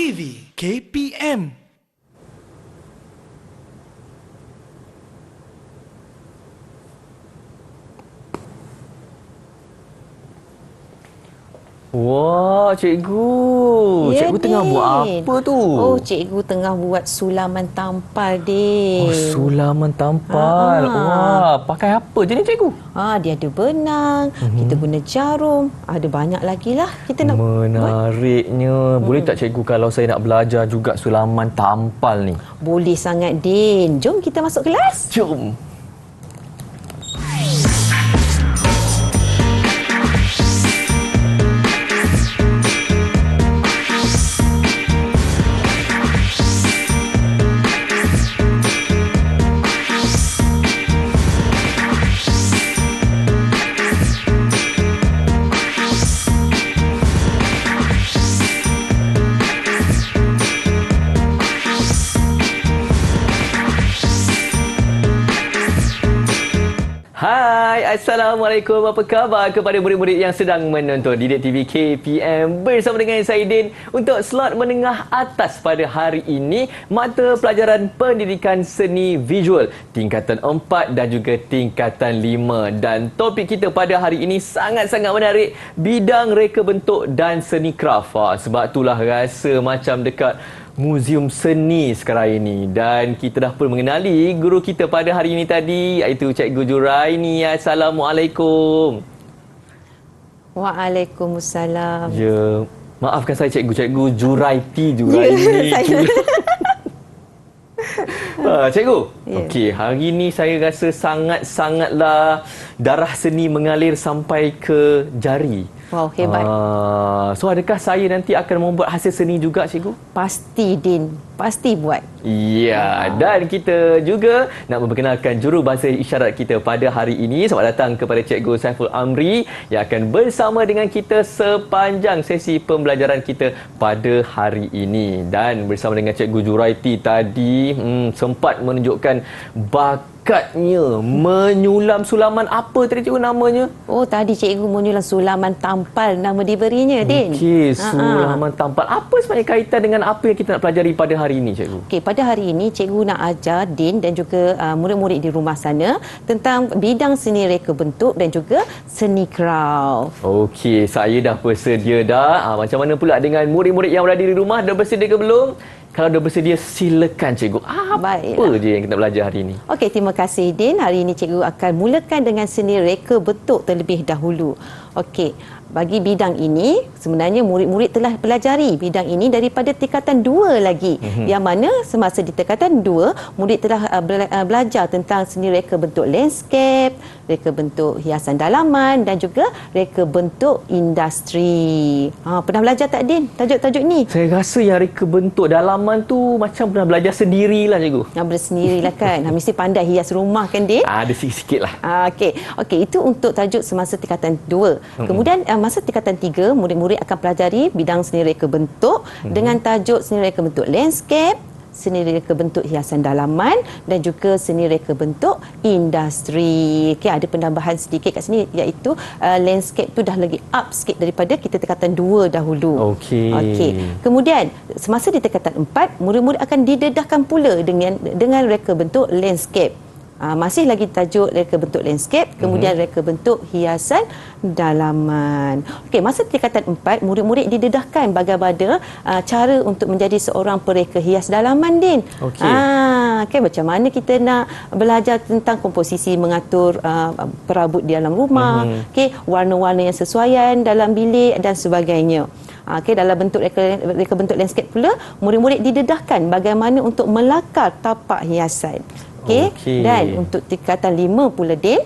TV KPM. Wah, cikgu. Ya, Cikgu tengah buat apa tu? Oh, cikgu tengah buat sulaman tampal, Din. Oh, sulaman tampal. Wah, pakai apa je ni, cikgu? Dia ada benang, kita guna jarum, ada banyak lagi lah kita nak buat. Menariknya. Boleh tak cikgu kalau saya nak belajar juga sulaman tampal ni? Boleh sangat, Din. Jom kita masuk kelas. Jom. Hai, Assalamualaikum. Apa khabar kepada murid-murid yang sedang menonton Didik TV KPM bersama dengan saya Din untuk slot menengah atas pada hari ini, mata pelajaran pendidikan seni visual tingkatan 4 dan juga tingkatan 5. Dan topik kita pada hari ini sangat-sangat menarik, bidang reka bentuk dan seni kraft. Sebab itulah rasa macam dekat Muzium Seni sekarang ini. Dan kita dah pun mengenali guru kita pada hari ini tadi, iaitu Cikgu Juraini. Assalamualaikum. Waalaikumsalam. Ya, maafkan saya cikgu Juraiti. Juraini. Cikgu, okey, hari ini saya rasa sangatlah darah seni mengalir sampai ke jari. Wow, hebat. So adakah saya nanti akan membuat hasil seni juga, cikgu? Pasti, Din. Pasti buat. Ya, dan kita juga nak memperkenalkan jurubahasa isyarat kita pada hari ini. Selamat datang kepada Cikgu Saiful Amri yang akan bersama dengan kita sepanjang sesi pembelajaran kita pada hari ini. Dan bersama dengan Cikgu Juraiti tadi, sempat menunjukkan bakatnya menyulam sulaman. Apa tadi cikgu namanya? Oh, tadi cikgu menyulam sulaman tampal, nama diberinya, Din. Okey, sulaman tampal. Apa sebenarnya kaitan dengan apa yang kita nak pelajari pada hari ini, cikgu? Okey, pada hari ini cikgu nak ajar Din dan juga murid-murid di rumah sana tentang bidang seni reka bentuk dan juga seni kraft. Okey, saya dah bersedia dah. Macam mana pula dengan murid-murid yang berada di rumah? Dah bersedia ke belum? Kalau dah bersedia, silakan cikgu. Apa je yang kita belajar hari ini? Okey, terima kasih Din. Hari ini cikgu akan mulakan dengan seni reka bentuk terlebih dahulu. Okey, bagi bidang ini sebenarnya murid-murid telah pelajari bidang ini daripada tingkatan 2 lagi. Yang mana semasa di tingkatan 2 murid telah belajar tentang seni reka bentuk landscape, reka bentuk hiasan dalaman dan juga reka bentuk industri. Pernah belajar tak, Din, tajuk-tajuk ni? Saya rasa yang reka bentuk dalaman tu macam pernah belajar sendirilah, cikgu. Bersendirilah kan. Mesti pandai hias rumah kan, Din? Ada sikit-sikit lah. Okey, itu untuk tajuk semasa tingkatan 2. Kemudian masa tingkatan 3, murid-murid akan pelajari bidang seni reka bentuk dengan tajuk seni reka bentuk landscape, seni reka bentuk hiasan dalaman dan juga seni reka bentuk industri. Okey, ada penambahan sedikit kat sini iaitu landscape tu dah lagi up sikit daripada kita tingkatan 2 dahulu. Okey. Kemudian semasa di tingkatan 4, murid-murid akan didedahkan pula dengan reka bentuk landscape. Masih lagi tajuk reka bentuk landscape, kemudian reka bentuk hiasan dalaman. Okey, masa tingkatan 4, murid-murid didedahkan bagaimana cara untuk menjadi seorang pereka hias dalaman, Din. Okey, macam mana kita nak belajar tentang komposisi mengatur perabot di dalam rumah, okey, warna-warna yang sesuaian dalam bilik dan sebagainya. Okey, dalam bentuk reka bentuk landscape pula, murid-murid didedahkan bagaimana untuk melakar tapak hiasan. Okey. Dan untuk tingkatan 5 pula, Din,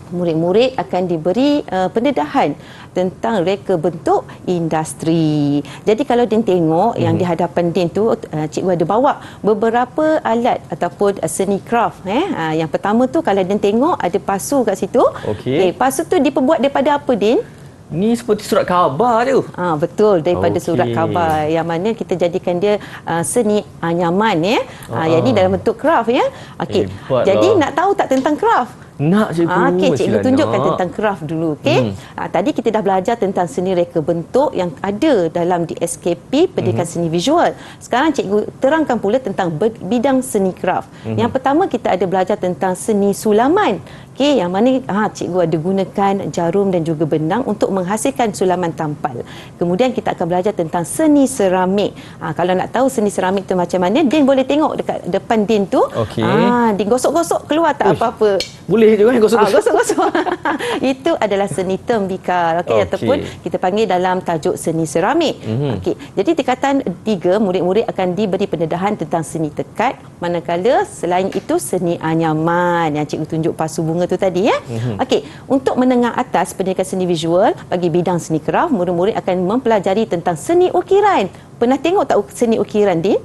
murid-murid akan diberi pendedahan tentang reka bentuk industri. Jadi kalau Din tengok yang di hadapan Din tu, cikgu ada bawa beberapa alat ataupun seni kraft. Yang pertama tu kalau Din tengok ada pasu kat situ. Okey, pasu tu diperbuat daripada apa, Din? Ni seperti surat khabar tu. Betul, daripada surat khabar yang mana kita jadikan dia seni anyaman ya. Yang ni dalam bentuk kraft ya. Okey. Jadi nak tahu tak tentang kraft? Nak cikgu. Okey, cikgu Mestilah tunjukkan nak. tentang craft dulu. Okey. Tadi kita dah belajar tentang seni reka bentuk yang ada dalam DSKP Pendidikan Seni Visual. Sekarang cikgu terangkan pula tentang bidang seni craft. Yang pertama kita ada belajar tentang seni sulaman. Okey, yang mana cikgu ada gunakan jarum dan juga benang untuk menghasilkan sulaman tampal. Kemudian kita akan belajar tentang seni seramik. Kalau nak tahu seni seramik tu macam mana, Din boleh tengok dekat depan Din tu. Okey. Din gosok-gosok keluar tak apa-apa. Boleh juga gosok-gosok. Gosok-gosok. Itu adalah seni tembikar, okey, ataupun kita panggil dalam tajuk seni seramik. Okey. Jadi tingkatan 3 murid-murid akan diberi pendedahan tentang seni tekat, manakala selain itu seni anyaman yang cikgu tunjuk pasu bunga tu tadi ya. Okey, untuk menengah atas pendidikan seni visual bagi bidang seni craft, murid-murid akan mempelajari tentang seni ukiran. Pernah tengok tak seni ukiran, Din?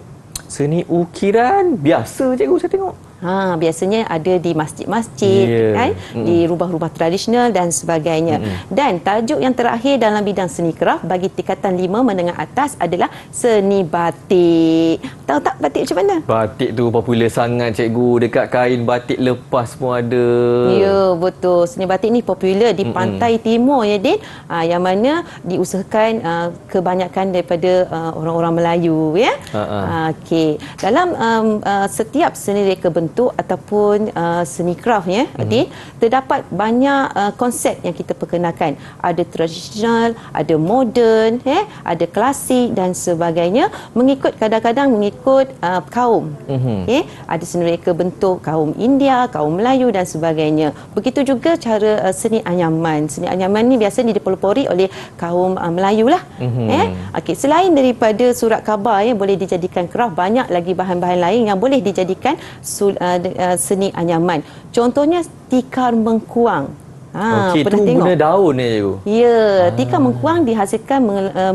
Seni ukiran biasa cikgu saya tengok. Biasanya ada di masjid-masjid, kan? Di rumah-rumah tradisional dan sebagainya. Dan tajuk yang terakhir dalam bidang seni craft bagi tingkatan 5 menengah atas adalah seni batik. Tahu tak batik macam mana? Batik tu popular sangat cikgu, dekat kain batik lepas pun ada. Ya, betul. Seni batik ni popular di pantai timur ya, Din. Yang mana diusahakan kebanyakan daripada orang-orang Melayu ya. Okey. Dalam setiap seni reka bentuk ataupun seni craft ya, Din, terdapat banyak konsep yang kita perkenalkan. Ada tradisional, ada moden, ada klasik dan sebagainya, kadang-kadang mengikut kaum. Ada seni reka bentuk kaum India, kaum Melayu dan sebagainya. Begitu juga cara seni anyaman. Seni anyaman ni biasanya dipelopori oleh kaum Melayu lah. Okey, selain daripada surat khabar boleh dijadikan craft, banyak lagi bahan-bahan lain yang boleh dijadikan seni anyaman. Contohnya tikar mengkuang. Okey, pernah tu tengok? guna daun ni cikgu. Ya, tikar mengkuang dihasilkan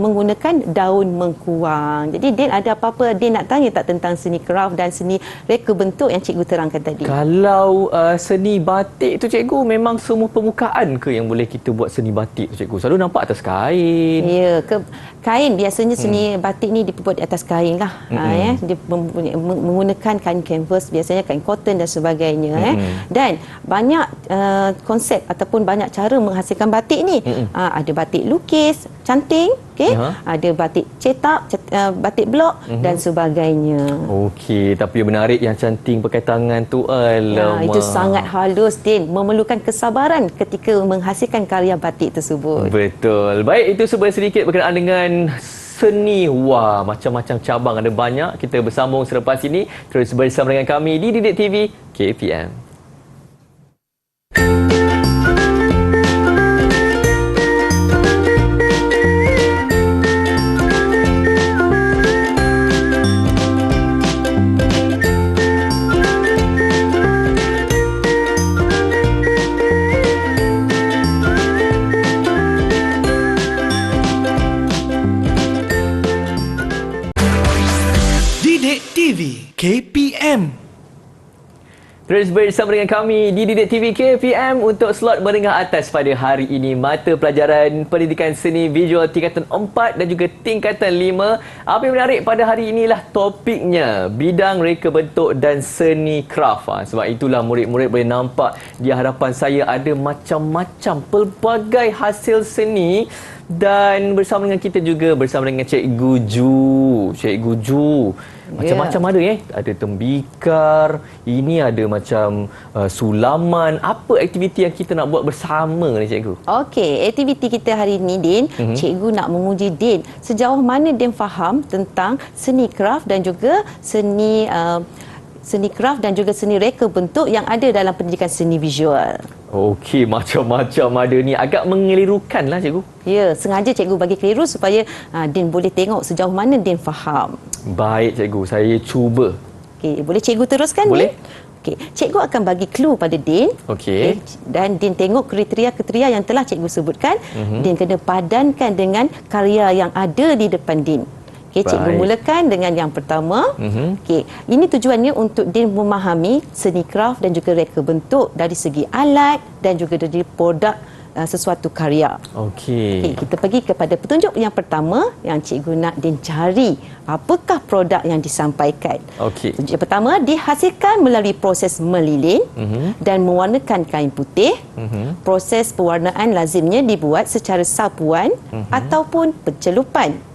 menggunakan daun mengkuang. Jadi Din ada apa-apa Din nak tanya tak tentang seni craft dan seni reka bentuk yang cikgu terangkan tadi? Kalau seni batik tu cikgu, memang semua permukaan ke yang boleh kita buat seni batik tu cikgu? Selalu nampak atas kain. Ya, kain biasanya seni batik ni dibuat di atas kain lah. Dia menggunakan kain canvas, biasanya kain cotton dan sebagainya. Dan banyak konsep ataupun banyak cara menghasilkan batik ni. Ada batik lukis, canting, ada batik cetak, batik blok dan sebagainya. Okey, tapi yang menarik yang canting pakai tangan tu, alamak. Itu sangat halus, Din. Memerlukan kesabaran ketika menghasilkan karya batik tersebut. Betul. Baik, itu sedikit berkenaan dengan seni. Wah, macam-macam cabang, ada banyak. Kita bersambung selepas ini. Terus bersama dengan kami di Didik TV KPM. Didik TV KPM. Terus bersama dengan kami di Didik TV KPM untuk slot menengah atas pada hari ini. Mata pelajaran Pendidikan Seni Visual tingkatan 4 dan juga tingkatan 5. Apa yang menarik pada hari inilah topiknya, bidang reka bentuk dan seni craft. Sebab itulah murid-murid boleh nampak di hadapan saya ada macam-macam pelbagai hasil seni. Dan bersama dengan kita juga bersama dengan Cikgu Ju. Cikgu Ju, macam-macam ada Ada tembikar, ini ada macam sulaman. Apa aktiviti yang kita nak buat bersama ni Cikgu? Okey, aktiviti kita hari ini, Din, Cikgu nak menguji Din sejauh mana Din faham tentang seni craft dan juga seni craft dan juga seni reka bentuk yang ada dalam pendidikan seni visual. Okey, macam-macam ada ni. Agak mengelirukan lah Cikgu. Ya, sengaja Cikgu bagi keliru supaya Din boleh tengok sejauh mana Din faham. Baik Cikgu, saya cuba. Okey, boleh Cikgu teruskan, Boleh. Din? Okey, Cikgu akan bagi clue pada Din. Okey. Dan Din tengok kriteria-kriteria yang telah Cikgu sebutkan. Din kena padankan dengan karya yang ada di depan Din. Okey, Cikgu mulakan dengan yang pertama. Okey, ini tujuannya untuk Din memahami seni craft dan juga reka bentuk dari segi alat dan juga dari produk sesuatu karya. Okey. Kita pergi kepada petunjuk yang pertama yang Cikgu nak Din cari apakah produk yang disampaikan. Okey. Petunjuk yang pertama dihasilkan melalui proses melilin dan mewarnakan kain putih. Proses pewarnaan lazimnya dibuat secara sapuan ataupun pencelupan.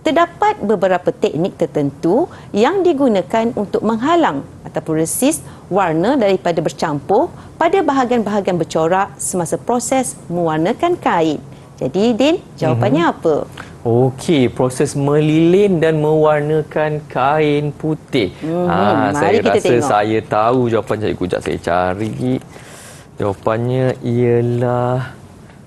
Terdapat beberapa teknik tertentu yang digunakan untuk menghalang ataupun resist warna daripada bercampur pada bahagian-bahagian bercorak semasa proses mewarnakan kain. Jadi, Din, jawapannya apa? Okey, proses melilin dan mewarnakan kain putih. Mari Saya kita rasa tengok. saya tahu jawapan cikgu. Sekejap saya cari. Jawapannya ialah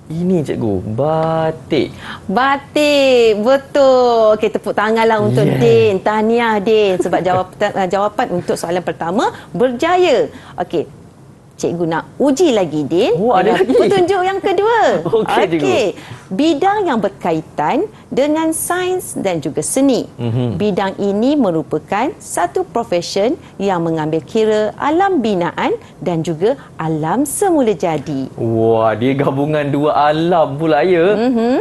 ini cikgu, batik. Batik, betul. Okey, tepuk tanganlah untuk Din. Tahniah Din sebab jawapan untuk soalan pertama berjaya. Okey, cikgu nak uji lagi Din. Oh, ada lagi? Petunjuk yang kedua. Okey, cikgu. Bidang yang berkaitan dengan sains dan juga seni. Bidang ini merupakan satu profession yang mengambil kira alam binaan dan juga alam semula jadi. Wah, dia gabungan dua alam pula ya.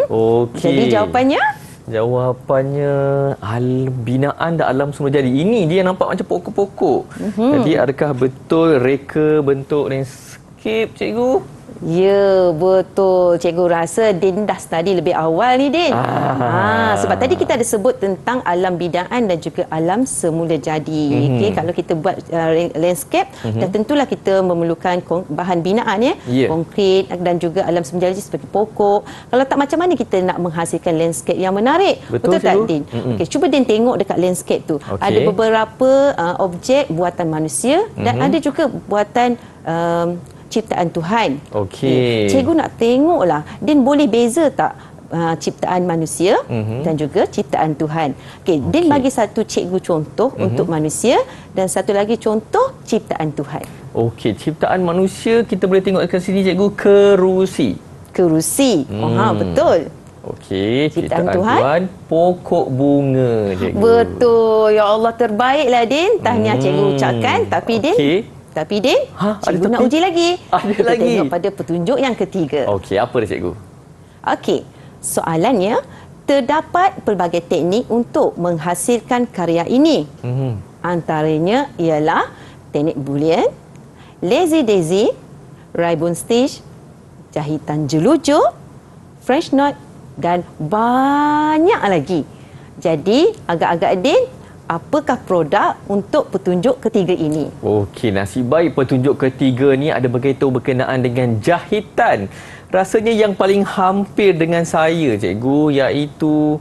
Okey. Jadi jawapannya? Jawapannya binaan dan alam semula jadi. Ini dia nampak macam pokok-pokok. Jadi adakah betul reka bentuk landscape cikgu? Ya, betul. Cikgu rasa Din dah study lebih awal ni, Din. Sebab tadi kita ada sebut tentang alam bidaan dan juga alam semula jadi. Okey, kalau kita buat landscape, dan tentulah kita memerlukan bahan binaan ya. Konkrit dan juga alam semula jadi seperti pokok. Kalau tak, macam mana kita nak menghasilkan landscape yang menarik? Betul tak, Din? Okey, cuba Din tengok dekat landscape tu. Ada beberapa objek buatan manusia dan ada juga buatan ciptaan Tuhan. Okey. Cikgu nak tengoklah, Din boleh beza tak ciptaan manusia dan juga ciptaan Tuhan. Okey, Din bagi satu cikgu contoh untuk manusia dan satu lagi contoh ciptaan Tuhan. Okey, ciptaan manusia kita boleh tengok dekat sini cikgu, kerusi. Kerusi. Betul. Okey, Ciptaan ciptaan Tuhan. Tuhan, pokok bunga cikgu. Betul. Ya Allah, terbaiklah Din. Tahniah cikgu ucapkan. Tapi Din, Din, cikgu nak uji lagi. Ada Kita lagi. tengok pada petunjuk yang ketiga. Okey, apa dia cikgu? Okey, soalannya, terdapat pelbagai teknik untuk menghasilkan karya ini. Antaranya ialah teknik boolean, lazy daisy, ribbon stitch, jahitan jelujur, French knot dan banyak lagi. Jadi, agak-agak Din, apakah produk untuk petunjuk ketiga ini? Okey, nasib baik petunjuk ketiga ni ada berkenaan dengan jahitan. Rasanya yang paling hampir dengan saya cikgu, iaitu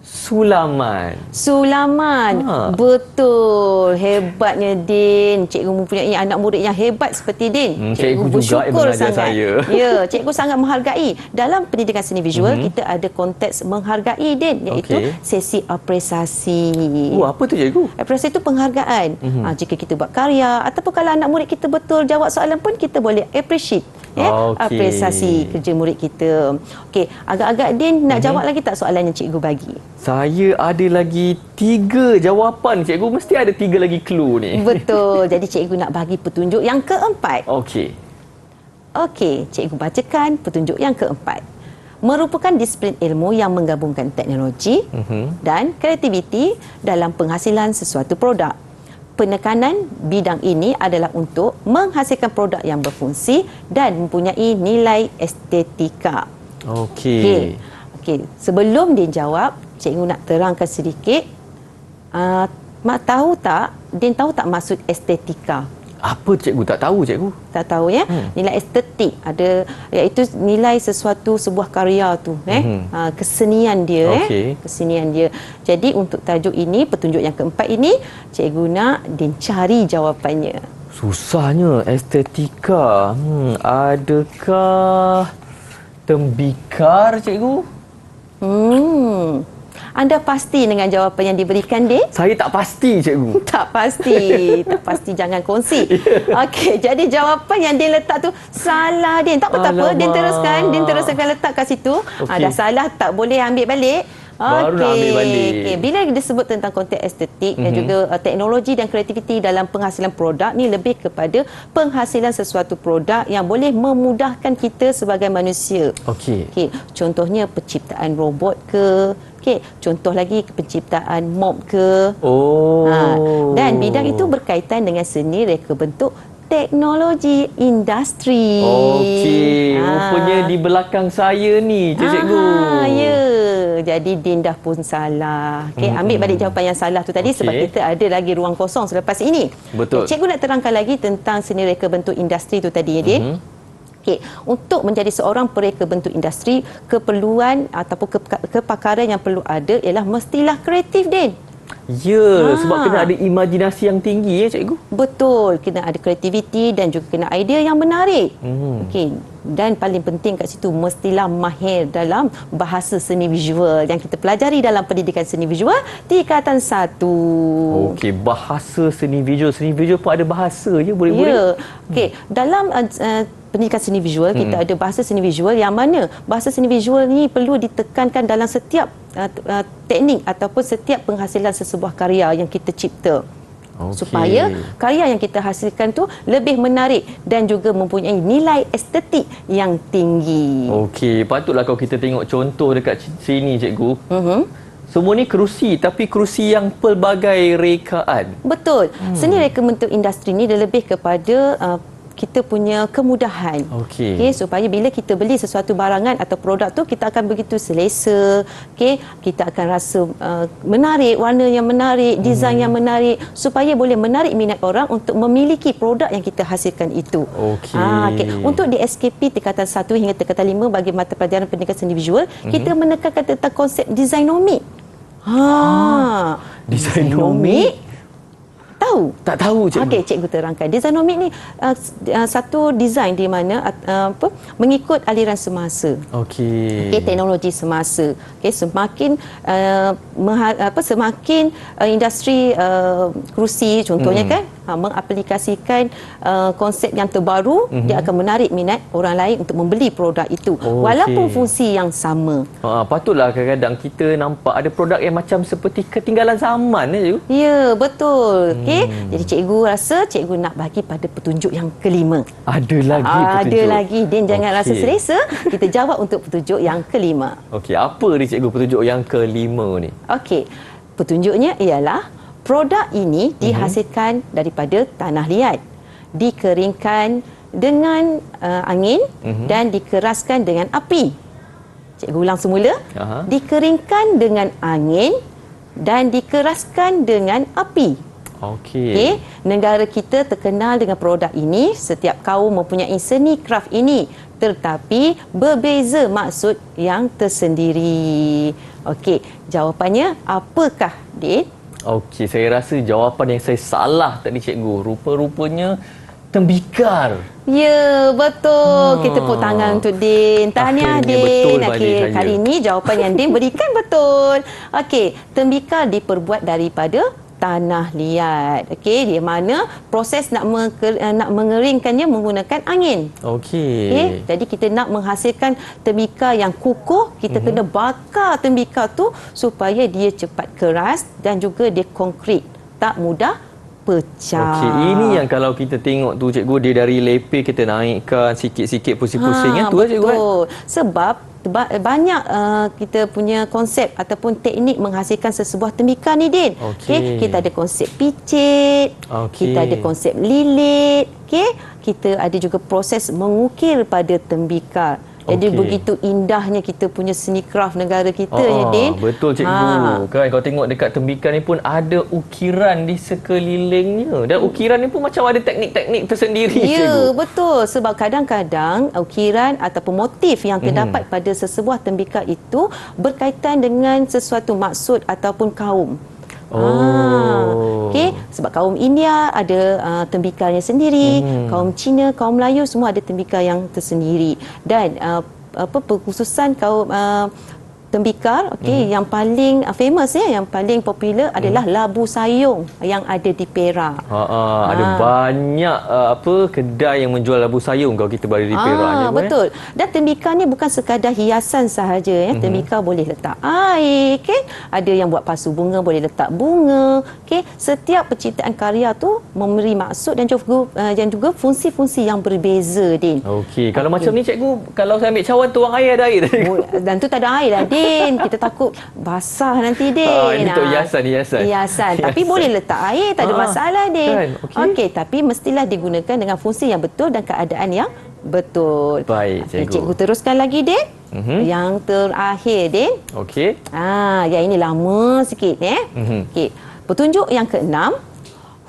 sulaman. Sulaman. Betul. Hebatnya Din. Cikgu mempunyai anak murid yang hebat seperti Din. Cikgu juga yang bersyukur mengajar sangat. saya. Ya, cikgu sangat menghargai. Dalam pendidikan seni visual, kita ada konteks menghargai Din, iaitu sesi apresiasi. Apa tu cikgu? Apresiasi itu penghargaan. Jika kita buat karya ataupun kalau anak murid kita betul jawab soalan pun, kita boleh appreciate apresiasi kerja murid kita. Okey, agak-agak Din nak jawab lagi tak soalan yang cikgu bagi? Saya ada lagi 3 jawapan cikgu, mesti ada 3 lagi clue ni. Betul. Jadi cikgu nak bagi petunjuk yang keempat. Okey, cikgu bacakan petunjuk yang keempat. Merupakan disiplin ilmu yang menggabungkan teknologi dan kreativiti dalam penghasilan sesuatu produk. Penekanan bidang ini adalah untuk menghasilkan produk yang berfungsi dan mempunyai nilai estetika. Okey. Sebelum dia jawab, cikgu nak terangkan sedikit. Tahu tak, Din tahu tak maksud estetika? Apa cikgu? Tak tahu cikgu. Tak tahu ya. Nilai estetik ada, iaitu nilai sesuatu, sebuah karya tu, kesenian dia, kesenian dia. Jadi untuk tajuk ini, petunjuk yang keempat ini, cikgu nak Din cari jawapannya. Susahnya estetika. Adakah tembikar cikgu? Anda pasti dengan jawapan yang diberikan, Din? Saya tak pasti cikgu. Tak pasti. Tak pasti, jangan kongsi. Okey, jadi jawapan yang Din letak tu salah, Din. Tak apa, Din teruskan letak kat situ. Dah salah, tak boleh ambil balik. Baru nak ambil balik. Okey. Bila disebut tentang konteks estetik dan juga teknologi dan kreativiti dalam penghasilan produk ni lebih kepada penghasilan sesuatu produk yang boleh memudahkan kita sebagai manusia. Okey. Okey, contohnya penciptaan robot ke, okey, contoh lagi penciptaan mop ke. Oh. Dan bidang itu berkaitan dengan seni reka bentuk teknologi industri. Okey, rupanya di belakang saya ni, cikgu. Ya. Jadi Din dah pun salah. Okey, ambil balik jawapan yang salah tu tadi sebab Okey. kita ada lagi ruang kosong selepas ini. Betul. Cikgu nak terangkan lagi tentang seni reka bentuk industri tu tadi, Din. Okey, untuk menjadi seorang pereka bentuk industri, keperluan ataupun kepakaran yang perlu ada ialah mestilah kreatif, Din. Ya, sebab kena ada imajinasi yang tinggi ya, cikgu. Betul, kena ada kreativiti dan juga kena idea yang menarik. Okey, dan paling penting kat situ mestilah mahir dalam bahasa seni visual yang kita pelajari dalam pendidikan seni visual tingkatan 1. Okey, bahasa seni visual. Seni visual pun ada bahasa je, boleh-boleh. Ya. Okey, dalam pendidikan seni visual kita ada bahasa seni visual yang mana bahasa seni visual ni perlu ditekankan dalam setiap teknik ataupun setiap penghasilan sesebuah karya yang kita cipta. Okey. Supaya karya yang kita hasilkan tu lebih menarik dan juga mempunyai nilai estetik yang tinggi. Okey, patutlah kalau kita tengok contoh dekat sini, cikgu. Semua ni kerusi, tapi kerusi yang pelbagai rekaan. Betul. Seni reka bentuk industri ni dia lebih kepada kita punya kemudahan. Okey. Okey, supaya bila kita beli sesuatu barangan atau produk tu kita akan begitu selesa. Okey, kita akan rasa menarik, warna yang menarik, desain yang menarik supaya boleh menarik minat orang untuk memiliki produk yang kita hasilkan itu. Okey. Okey, untuk di SKP tingkatan 1 hingga tingkatan 5 bagi mata pelajaran pendidikan seni visual, kita menekankan tentang konsep designomik. Designomik? Tahu? Tak tahu, cikgu. Okey, cikgu terangkan. Designomik ni satu desain di mana mengikut aliran semasa. Okey. Okey, teknologi semasa. Okey, semakin semakin industri kerusi contohnya kan mengaplikasikan konsep yang terbaru, dia akan menarik minat orang lain untuk membeli produk itu walaupun fungsi yang sama. Patutlah kadang-kadang kita nampak ada produk yang macam seperti ketinggalan zaman ya, cikgu. Ya, betul. Okey, jadi cikgu rasa cikgu nak bagi pada petunjuk yang kelima. Ada lagi petunjuk. Ada lagi. Din jangan rasa selesa. Kita jawab untuk petunjuk yang kelima. Okey, apa ni cikgu petunjuk yang kelima ni? Okey. Petunjuknya ialah produk ini dihasilkan daripada tanah liat, dikeringkan dengan angin dan dikeraskan dengan api. Cikgu ulang semula. Dikeringkan dengan angin dan dikeraskan dengan api. Okey. Negara kita terkenal dengan produk ini. Setiap kaum mempunyai seni kraf ini, tetapi berbeza maksud yang tersendiri. Okey, jawapannya apakah, Din? Okey, saya rasa jawapan yang saya salah tadi, cikgu. Rupa-rupanya tembikar. Ya, betul. Kita tepuk tangan untuk Din. Tahniah, Akhirnya Din. betul bagi Okey, saya. kali ini jawapan yang Din berikan betul. Okey, tembikar diperbuat daripada tanah liat. Okey, di mana proses nak mengeringkannya menggunakan angin. Okey. Jadi kita nak menghasilkan tembikar yang kukuh, kita kena bakar tembikar tu supaya dia cepat keras dan juga dia konkret, tak mudah pecah. Okey, ini yang kalau kita tengok tu, cikgu, dia dari lepeh kita naikkan sikit-sikit pusing-pusing tu lah, cikgu. Betul. Sebab banyak kita punya konsep ataupun teknik menghasilkan sesebuah tembikar ni, Din. Okey. Kita ada konsep picit, kita ada konsep lilit, kita ada juga proses mengukir pada tembikar. Jadi begitu indahnya kita punya seni kraf negara kita, ya, Din. Betul, cikgu. Kan kalau tengok dekat tembikar ni pun ada ukiran di sekelilingnya. Dan ukiran ni pun macam ada teknik-teknik tersendiri, cikgu. Ya, betul. Sebab kadang-kadang ukiran ataupun motif yang terdapat pada sesebuah tembikar itu berkaitan dengan sesuatu maksud ataupun kaum. Okey, sebab kaum India ada tembikarnya sendiri, kaum Cina, kaum Melayu semua ada tembikar yang tersendiri. Dan perkhususan kaum tembikar, yang paling famous yang paling popular adalah labu sayung yang ada di Perak. Ada banyak kedai yang menjual labu sayung kalau kita berada di Perak je. Betul. Dan tembikar ni bukan sekadar hiasan sahaja Tembikar boleh letak air, ada yang buat pasu bunga, boleh letak bunga. Setiap penciptaan karya tu memberi maksud dan juga fungsi-fungsi yang berbeza, Din. Okey, kalau macam ni cikgu, kalau saya ambil cawan tuang air ada air. Dan tu tak ada air lah, Din. Kita takut basah nanti, Din. Ini untuk hiasan. Tapi boleh letak air, tak ada masalah, Din. Kan? Okey. Tapi mestilah digunakan dengan fungsi yang betul dan keadaan yang betul. Baik, cikgu. Cikgu teruskan lagi, Din. Yang terakhir, Din. Okey. Yang ini lama sikit, Okey. Petunjuk yang keenam,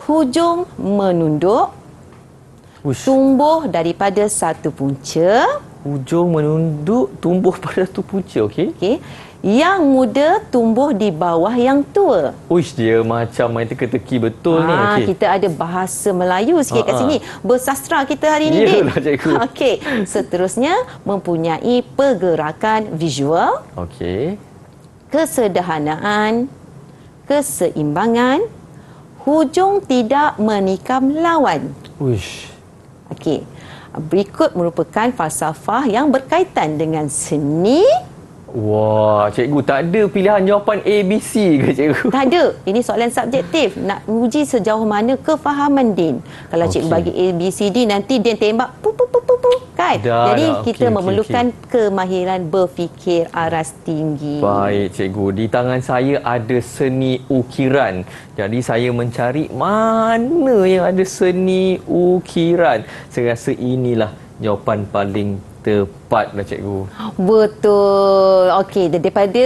hujung menunduk, tumbuh daripada satu punca. Hujung menunduk, tumbuh pada satu punca, okey? Okey. Yang muda tumbuh di bawah yang tua. Uish, dia macam main teka-teki betul ni. Okey. Kita ada bahasa Melayu sikit kat sini. Bersastra kita hari ini, Din. Iyalah, cikgu. Okey. Seterusnya, mempunyai pergerakan visual, kesederhanaan, keseimbangan, hujung tidak menikam lawan. Uish. Okey. Berikut merupakan falsafah yang berkaitan dengan seni. Wah, cikgu, tak ada pilihan jawapan A, B, C ke, cikgu? Tak ada. Ini soalan subjektif. Nak uji sejauh mana kefahaman Din. Kalau cikgu bagi A, B, C, D, nanti Din tembak kan? Jadi kita memerlukan kemahiran berfikir aras tinggi. Baik, cikgu. Di tangan saya ada seni ukiran. Jadi saya mencari mana yang ada seni ukiran. Saya rasa inilah jawapan paling tepatlah, cikgu. Betul. Okey, daripada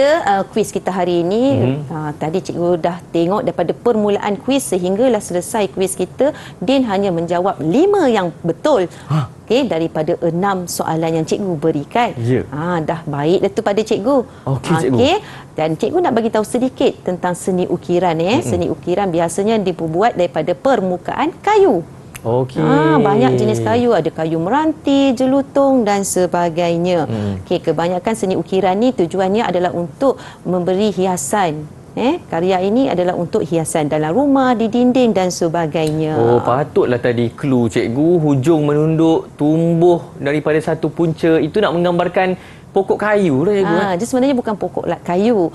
kuis kita hari ini, tadi cikgu dah tengok daripada permulaan kuis sehinggalah selesai kuis kita, Din hanya menjawab 5 yang betul. Okey, daripada 6 soalan yang cikgu berikan. Ya. Dah baik dah tu pada cikgu. Okey, cikgu. Okey, dan cikgu nak bagi tahu sedikit tentang seni ukiran. Seni ukiran biasanya dibuat daripada permukaan kayu. Okey. Banyak jenis kayu, ada kayu meranti, jelutung dan sebagainya. Okey, kebanyakan seni ukiran ni tujuannya adalah untuk memberi hiasan. Karya ini adalah untuk hiasan dalam rumah, di dinding dan sebagainya. Patutlah tadi clue, cikgu. Hujung menunduk, tumbuh daripada satu punca. Itu nak menggambarkan pokok kayu lah, cikgu. Dia sebenarnya bukan pokok kayu.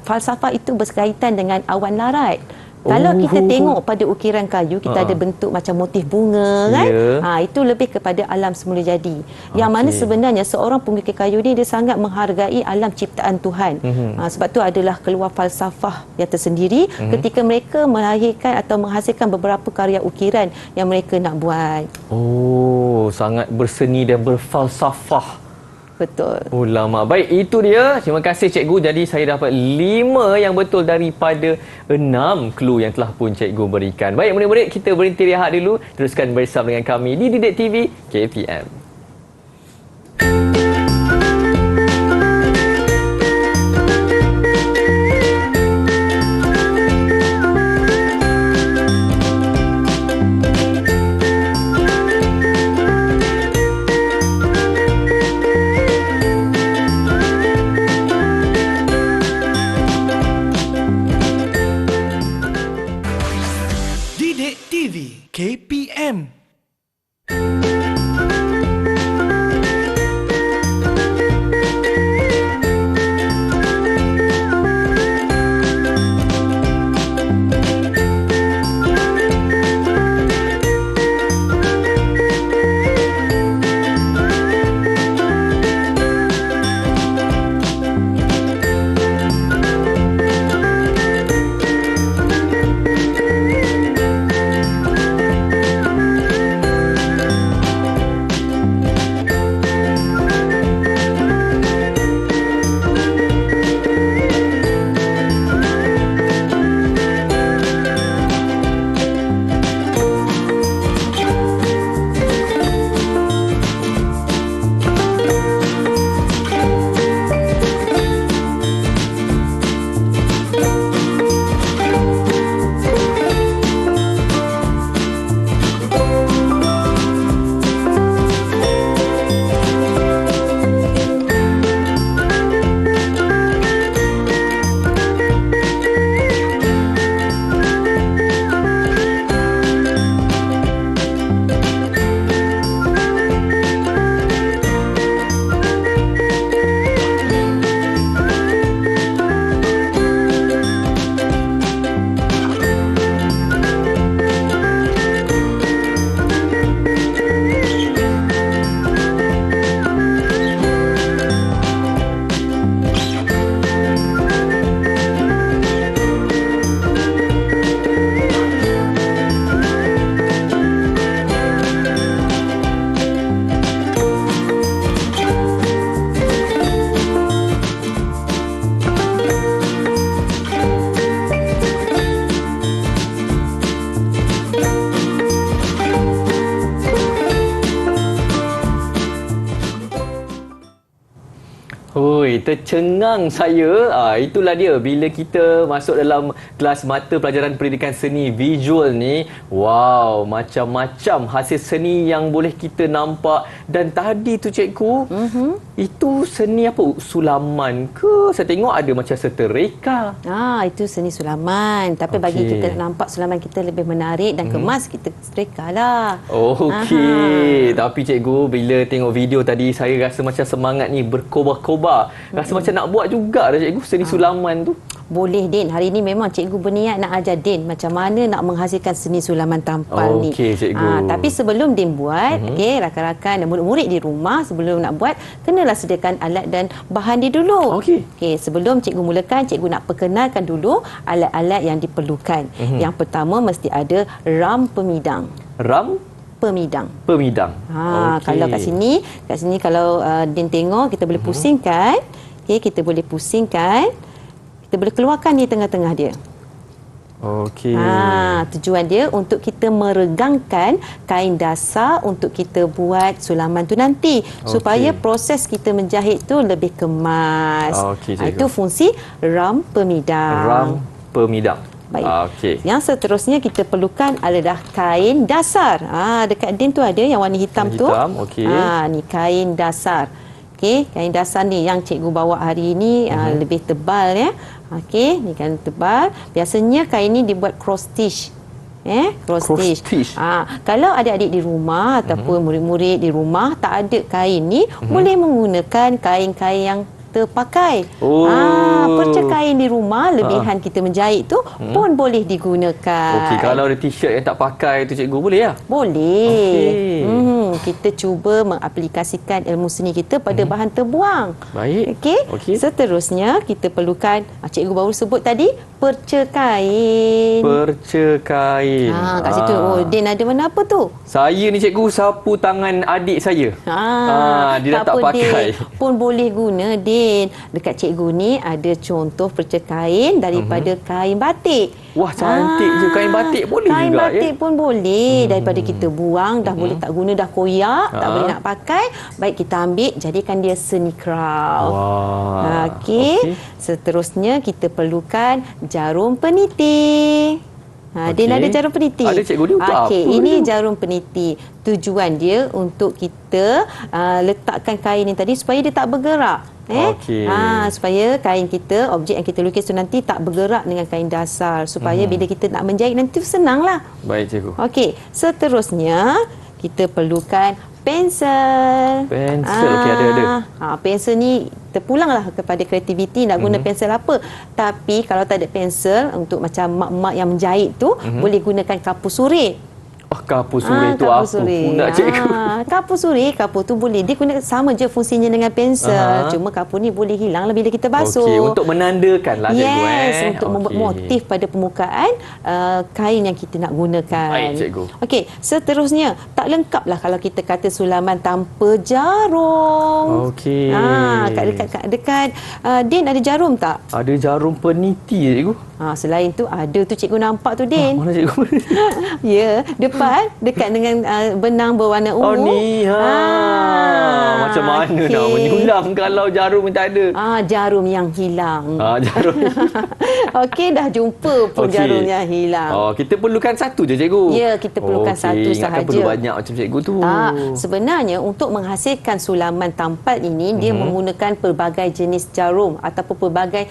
Falsafah itu berkaitan dengan awan larat. Kalau kita tengok pada ukiran kayu, kita ada bentuk macam motif bunga, kan? Itu lebih kepada alam semula jadi. Yang mana sebenarnya seorang pengukir kayu ni dia sangat menghargai alam ciptaan Tuhan. Sebab tu adalah keluar falsafah yang tersendiri ketika mereka melahirkan atau menghasilkan beberapa karya ukiran yang mereka nak buat. Sangat berseni dan berfalsafah. Betul. Lama. Baik, itu dia. Terima kasih, cikgu. Jadi saya dapat 5 yang betul daripada 6 clue yang telah pun cikgu berikan. Baik, murid-murid, kita berhenti rehat dulu. Teruskan bersama dengan kami di Didik TV KPM. Didik TV KPM. Hui, tercengang saya. Itulah dia bila kita masuk dalam kelas mata pelajaran pendidikan seni visual ni. Wow, macam-macam hasil seni yang boleh kita nampak. Dan tadi tu cikgu, itu seni apa? Sulaman ke? Saya tengok ada macam seterika. Itu seni sulaman. Tapi bagi kita nampak sulaman kita lebih menarik dan kemas, kita setrika lah. Okey. Tapi cikgu, bila tengok video tadi, saya rasa macam semangat ni berkobar-kobar. Rasa macam nak buat juga dah cikgu seni sulaman tu. Boleh Din, hari ni memang cikgu berniat nak ajar Din macam mana nak menghasilkan seni sulaman tampal ni. Okey cikgu. Tapi sebelum Din buat, rakan-rakan dan murid-murid di rumah sebelum nak buat, kenalah sediakan alat dan bahan dia dulu. Okey, sebelum cikgu mulakan, cikgu nak perkenalkan dulu alat-alat yang diperlukan. Yang pertama mesti ada ram pemidang. Ram pemidang. Okey. Kalau kat sini kalau Din tengok, kita boleh pusingkan. Kita boleh pusingkan. Kita boleh keluarkan di tengah-tengah dia. Okey. Tujuan dia untuk kita meregangkan kain dasar untuk kita buat sulaman tu nanti, supaya proses kita menjahit tu lebih kemas. Itu fungsi ram pemidang. Ram pemidang. Baik. Yang seterusnya kita perlukan adalah kain dasar. Dekat Din tu ada yang warna hitam tu. Ni kain dasar. Kain dasar ni yang cikgu bawa hari ini lebih tebal ya. Ni kain tebal. Biasanya kain ni dibuat cross stitch. Cross stitch. Kalau adik-adik di rumah ataupun murid-murid di rumah tak ada kain ni, boleh menggunakan kain-kain yang terpakai. Perca kain di rumah lebihan kita menjahit tu pun boleh digunakan. Kalau ada t-shirt yang tak pakai tu cikgu, boleh ya? Boleh. Kita cuba mengaplikasikan ilmu seni kita pada bahan terbuang. Baik. Seterusnya kita perlukan, cikgu baru sebut tadi, perca kain. Perca kain. Kat situ. Din ada mana apa tu? Saya ni cikgu sapu tangan adik saya. Dia dah tak pakai. Din pun boleh guna Din. Dekat cikgu ni ada contoh perca kain daripada kain batik. Wah, cantik je. Kain batik boleh kain juga batik pun boleh. Daripada kita buang, dah boleh tak guna, dah koyak, tak boleh nak pakai, baik kita ambil, jadikan dia seni kraft. Seterusnya kita perlukan jarum peniti. Din ada jarum peniti. Ada cikgu, dia untuk apa ini tu? jarum peniti. Tujuan dia untuk kita letakkan kain ni tadi supaya dia tak bergerak. Supaya kain kita, objek yang kita lukis tu nanti tak bergerak dengan kain dasar, supaya bila kita nak menjahit nanti senanglah. Baik cikgu. Seterusnya kita perlukan pensel. Ada. Pensel ni terpulanglah kepada kreativiti nak guna pensel apa. Tapi kalau tak ada pensel, untuk macam mak-mak yang menjahit tu, boleh gunakan kapur surit. Kapur surit tu apa pula cikgu? Kapur surit, kapur tu boleh dia guna sama je fungsinya dengan pensel. Cuma kapur ni boleh hilang bila kita basuh. Untuk menandakan lah cikgu. Untuk membuat motif pada permukaan kain yang kita nak gunakan. Baik cikgu. Seterusnya, tak lengkap lah kalau kita kata sulaman tanpa jarum. Dekat Din ada jarum tak? Ada jarum peniti cikgu. Selain tu ada tu cikgu nampak tu Din. Mana cikgu? Dekat dengan benang berwarna ungu. Macam mana nak menyulam kalau jarum yang tak ada? Jarum yang hilang. Jarum. Dah jumpa pun jarum yang hilang. Kita perlukan satu je cikgu. Ya, kita perlukan satu sahaja. Perlu banyak macam cikgu tu. Sebenarnya untuk menghasilkan sulaman tampal ini, dia menggunakan pelbagai jenis jarum ataupun pelbagai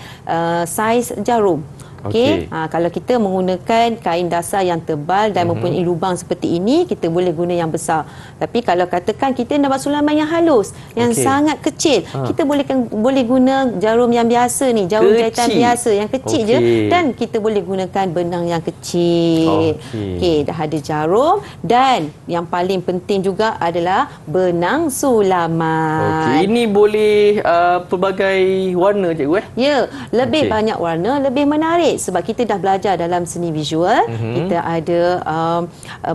saiz jarum. Kalau kita menggunakan kain dasar yang tebal dan mempunyai lubang seperti ini, kita boleh guna yang besar. Tapi kalau katakan kita nak buat sulaman yang halus, yang sangat kecil, kita boleh guna jarum yang biasa ni, jarum jahitan biasa yang kecil je, dan kita boleh gunakan benang yang kecil. Dah ada jarum, dan yang paling penting juga adalah benang sulaman. Ini boleh pelbagai warna cikgu Ya, lebih banyak warna, lebih menarik. Sebab kita dah belajar dalam seni visual, kita ada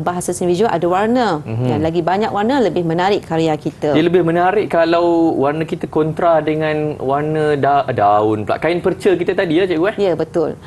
bahasa seni visual, ada warna. Dan lagi banyak warna, lebih menarik karya kita. Dia lebih menarik kalau warna kita kontra dengan warna daun pula. Kain perca kita tadi ya cikgu Ya, betul.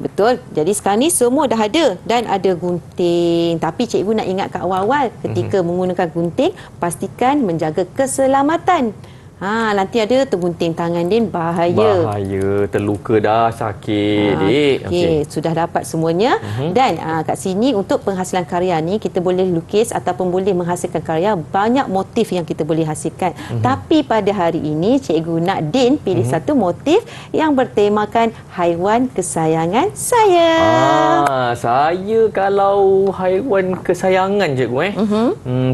Betul. Jadi sekarang ni semua dah ada dan ada gunting. Tapi cikgu nak ingatkan awal-awal, ketika menggunakan gunting, pastikan menjaga keselamatan. Nanti ada tergunting tangan Din, bahaya. Bahaya, terluka dah, sakit, Dik. Okey, sudah dapat semuanya. Dan kat sini untuk penghasilan karya ni kita boleh lukis ataupun boleh menghasilkan karya, banyak motif yang kita boleh hasilkan. Tapi pada hari ini cikgu nak Din pilih satu motif yang bertemakan haiwan kesayangan saya. Saya kalau haiwan kesayangan cikgu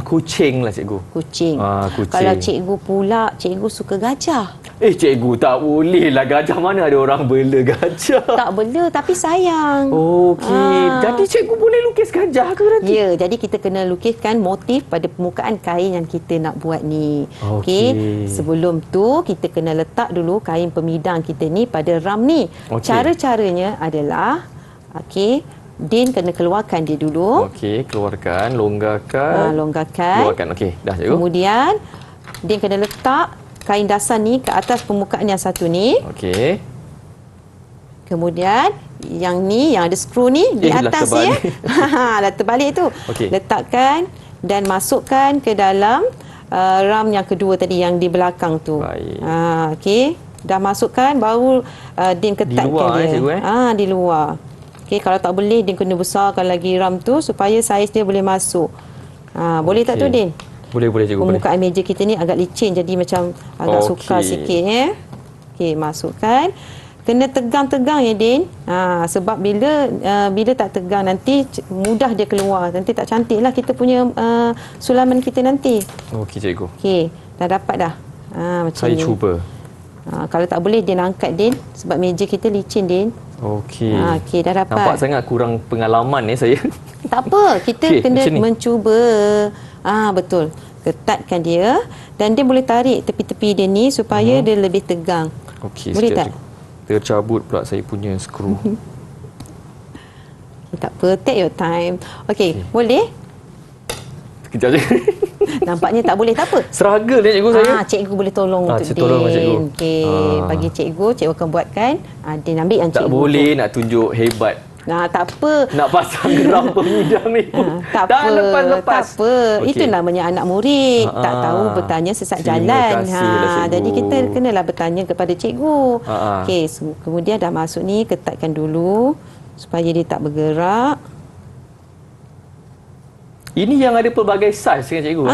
kucing lah cikgu. Kucing. Kucing. Kalau cikgu pula, cikgu suka gajah. Cikgu tak boleh lah, gajah mana ada orang bela gajah. Tak bela tapi sayang. Okey. Jadi cikgu boleh lukis gajah ke nanti? Ya, jadi kita kena lukiskan motif pada permukaan kain yang kita nak buat ni. Okey. Sebelum tu kita kena letak dulu kain pemidang kita ni pada ram ni. Cara-caranya adalah Din kena keluarkan dia dulu. Okey, keluarkan, longgarkan. Longgarkan. Keluarkan. Okey, dah cikgu. Kemudian Din kena letak kain dasar ni ke atas permukaan yang satu ni. Okey. Kemudian yang ni yang ada skru ni di atas ya. Dah terbalik tu. Letakkan dan masukkan ke dalam ram yang kedua tadi yang di belakang tu. Baik. Okey. Dah masukkan baru Din ketatkan di luar, dia. Di luar. Okey, kalau tak boleh Din kena besarkan lagi ram tu supaya saiz dia boleh masuk. Boleh tak tu Din? Boleh cikgu. Permukaan meja kita ni agak licin jadi macam agak sukar sikit Okey, masukkan. Kena tegang-tegang ya Din. Sebab bila tak tegang nanti mudah dia keluar. Nanti tak cantiklah kita punya sulaman kita nanti. Okey cikgu. Okey, dah dapat dah. Macam Saya ni. cuba. Kalau tak boleh Din angkat Din sebab meja kita licin Din. Okey. Okey, dah dapat. Nampak sangat kurang pengalaman saya. Tak apa, kita kena macam ni. mencuba. Betul. Ketatkan dia dan dia boleh tarik tepi-tepi dia ni supaya dia lebih tegang. Okey, boleh tak? Tercabut pula saya punya skru. Tak apa, take your time. Okey, boleh? Sekejap je. Nampaknya tak boleh, tak apa. Struggle ni cikgu saya. Cikgu boleh tolong untuk Din. Tolong cikgu. Okey, bagi cikgu akan buatkan. Din ambil yang tak cikgu. Tak boleh nak tunjuk hebat. Tak apa. Nak pasang geram pemidang ni pun. Tak apa. Lepas-lepas. Tak apa. Itu namanya anak murid. Tak tahu bertanya sesat jalan. Jadi kita kenalah bertanya kepada cikgu. Okey, kemudian dah masuk ni, ketatkan dulu supaya dia tak bergerak. Ini yang ada pelbagai saiz kan cikgu?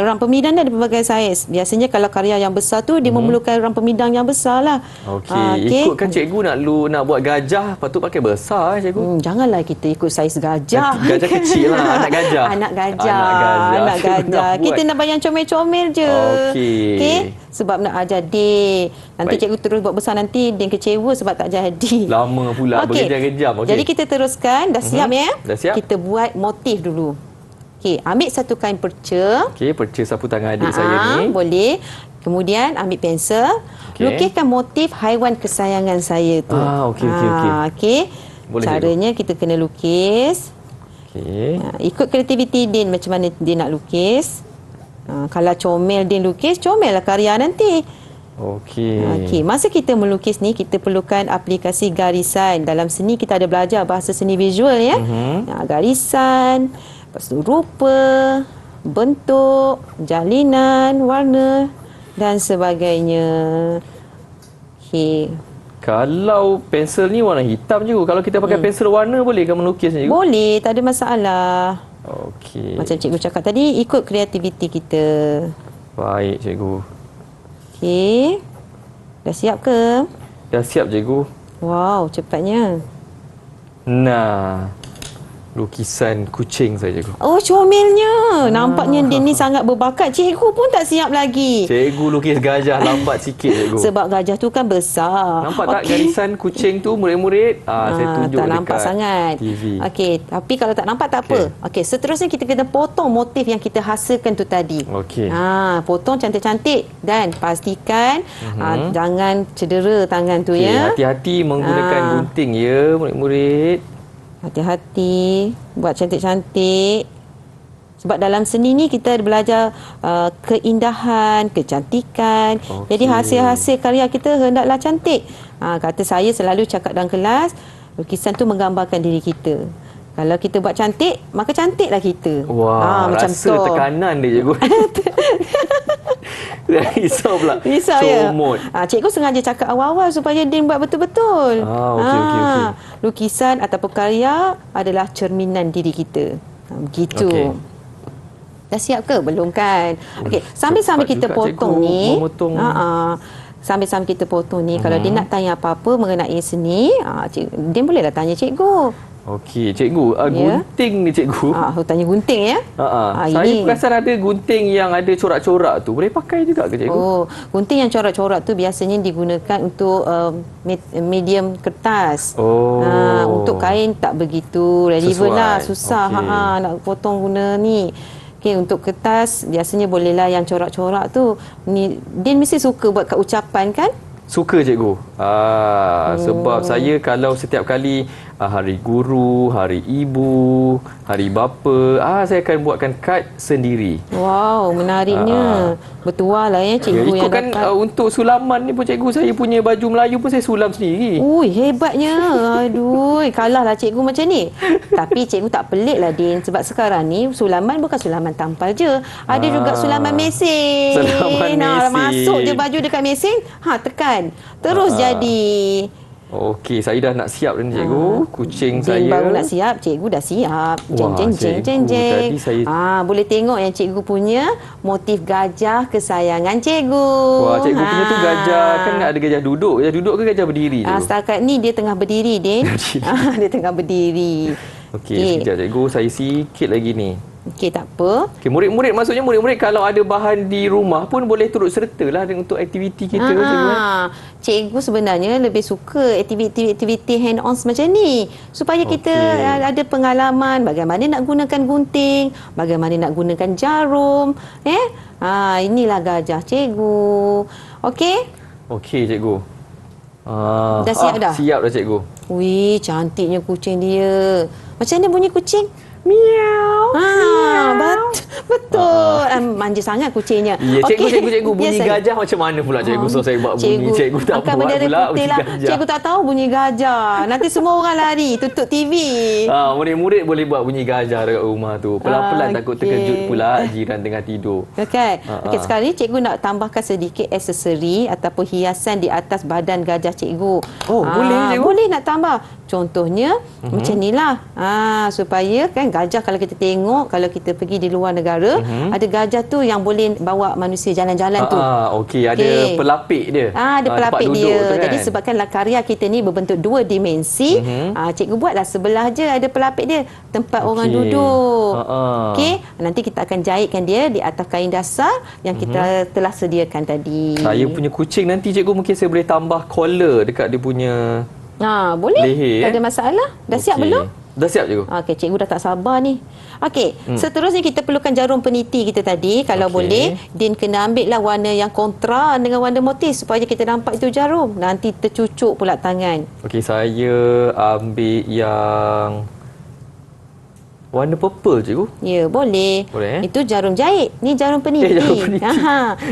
Ram pemidang dia ada pelbagai saiz. Biasanya kalau karya yang besar tu dia memerlukan ram pemidang yang besar lah. Okey. Ikutkan cikgu nak buat gajah, patut pakai besar cikgu. Janganlah kita ikut saiz gajah. Gajah kecil lah, anak gajah. Anak gajah. Kita nak bayang comel-comel je. Okey. Sebab nak ajar Din. Nanti cikgu terus buat besar nanti Din kecewa sebab tak jadi. Lama pula berjam-jam. Jadi kita teruskan. Dah siap ya? Dah siap. Kita buat motif dulu. Okey, ambil satu kain perca. Okey, perca sapu tangan adik saya ni. Boleh. Kemudian ambil pensel. Lukiskan motif haiwan kesayangan saya tu. Okey. Caranya kita kena lukis. Okey. Ikut kreativiti Din macam mana dia nak lukis. Kalau comel Din lukis, comel lah karya nanti. Okey. Masa kita melukis ni, kita perlukan aplikasi garisan. Dalam seni kita ada belajar bahasa seni visual ya. Garisan, lepas tu rupa, bentuk, jalinan, warna dan sebagainya. Okey. Kalau pensel ni warna hitam je. Kalau kita pakai pensel warna boleh ke melukis ni? Boleh, tak ada masalah. Okey. Macam cikgu cakap tadi, ikut kreativiti kita. Baik cikgu. Okey. Dah siap ke? Dah siap cikgu. Wow, cepatnya. Nah. Lukisan kucing saya cikgu. Oh, comelnya. Nampaknya Din ni sangat berbakat. Cikgu pun tak siap lagi. Cikgu lukis gajah lambat sikit cikgu. Sebab gajah tu kan besar. Nampak tak garisan kucing tu murid-murid? Saya tunjuk tak dekat nampak sangat. TV. Okey, tapi kalau tak nampak tak apa. Okey, seterusnya kita kena potong motif yang kita hasilkan tu tadi. Okey. Potong cantik-cantik dan pastikan jangan cedera tangan tu ya. Hati-hati menggunakan gunting ya murid-murid. Hati-hati buat cantik-cantik. Sebab dalam seni ni kita belajar keindahan, kecantikan. Jadi hasil-hasil karya kita hendaklah cantik. Kata saya selalu cakap dalam kelas, lukisan tu menggambarkan diri kita. Kalau kita buat cantik, maka cantiklah kita. Wah, macam rasa tu. Tekanan dia cikgu. Risau pula. Risau ya. Comot. Cikgu sengaja cakap awal-awal supaya Din buat betul-betul. Okey. Lukisan ataupun karya adalah cerminan diri kita. Begitu. Okey. Dah siap ke? Belum kan? Okey, sambil-sambil kita juga, potong cikgu, ni. memotong. Sambil-sambil kita potong ni, kalau dia nak tanya apa-apa mengenai seni, dia bolehlah tanya cikgu. Okey, cikgu, Ya. gunting ni cikgu. Tanya gunting ya. Saya Ini. perasan ada gunting yang ada corak-corak tu. Boleh pakai juga ke cikgu? Oh, gunting yang corak-corak tu biasanya digunakan untuk medium kertas. Oh. Untuk kain tak begitu relevan lah, Sesuai. susah Okey. nak potong guna ni. Okey, untuk kertas biasanya bolehlah yang corak-corak tu. Ni Din mesti suka buat kat ucapan kan? Suka cikgu. Sebab saya kalau setiap kali hari guru, hari ibu, hari bapa, saya akan buatkan kad sendiri. Wow, menariknya. Bertuah lah ya cikgu yang ikutkan dapat. untuk sulaman ni pun cikgu, saya punya baju Melayu pun saya sulam sendiri. Ui, hebatnya. Aduh, kalahlah cikgu macam ni. Tapi cikgu tak pelik lah Din. Sebab sekarang ni sulaman bukan sulaman tampal je. Ada juga sulaman mesin. Sulaman mesin. Masuk je baju dekat mesin, tekan. Terus jadi. Okey, saya dah nak siap dah ni cikgu. Kucing Din saya. baru nak siap, cikgu dah siap. Wah, cikgu, tadi saya- Boleh tengok yang cikgu punya motif gajah kesayangan cikgu. Wah, cikgu punya tu gajah, kan ada gajah duduk. Gajah duduk ke gajah berdiri cikgu? Setakat ni dia tengah berdiri, Din. Dia tengah berdiri. Okey, sekejap cikgu, saya sikit lagi ni. Okey, tak apa. Okey, murid-murid, maksudnya murid-murid kalau ada bahan di rumah pun boleh turut sertalah untuk aktiviti kita cikgu. Cikgu sebenarnya lebih suka aktiviti hand-on macam ni supaya kita ada pengalaman bagaimana nak gunakan gunting, bagaimana nak gunakan jarum. Inilah gajah cikgu. Okey? Okey cikgu. Dah siap dah? Siap dah cikgu. Wih, cantiknya kucing dia. Macam mana bunyi kucing? Miau. Betul. Manja sangat kucingnya. Ya, cikgu, Okey. cikgu bunyi Biasa. gajah macam mana pula cikgu? So saya buat bunyi cikgu tak akan buat bendera pula putih bunyi lah. gajah. Cikgu tak tahu bunyi gajah. Nanti semua orang lari tutup TV. Murid-murid boleh buat bunyi gajah dekat rumah tu. Pelan-pelan takut Okey. terkejut pula jiran tengah tidur. Okey. Okey, sekarang ni cikgu nak tambahkan sedikit aksesori ataupun hiasan di atas badan gajah cikgu. Boleh cikgu? Boleh nak tambah. Contohnya macam inilah. Supaya kan gajah kalau kita tengok, kalau kita pergi di luar negara, ada gajah tu yang boleh bawa manusia jalan-jalan tu. Okey, ada pelapik dia. Ada pelapik tempat dia. duduk tu kan? Jadi sebabkanlah karya kita ni berbentuk dua dimensi, cikgu buatlah sebelah je ada pelapik dia, tempat orang duduk. Okey, nanti kita akan jahitkan dia di atas kain dasar yang kita telah sediakan tadi. Saya punya kucing nanti cikgu mungkin saya boleh tambah collar dekat dia punya Boleh. leher. Tak ada masalah. Dah siap belum? Dah siap cikgu. Okey, cikgu dah tak sabar ni. Okey, seterusnya kita perlukan jarum peniti kita tadi. Kalau boleh, Din kena ambil lah warna yang kontra dengan warna motif supaya kita nampak itu jarum. Nanti tercucuk pula tangan. Okey, saya ambil yang warna purple cikgu. Ya, boleh. Boleh, Itu jarum jahit. Ni jarum peniti. jarum peniti.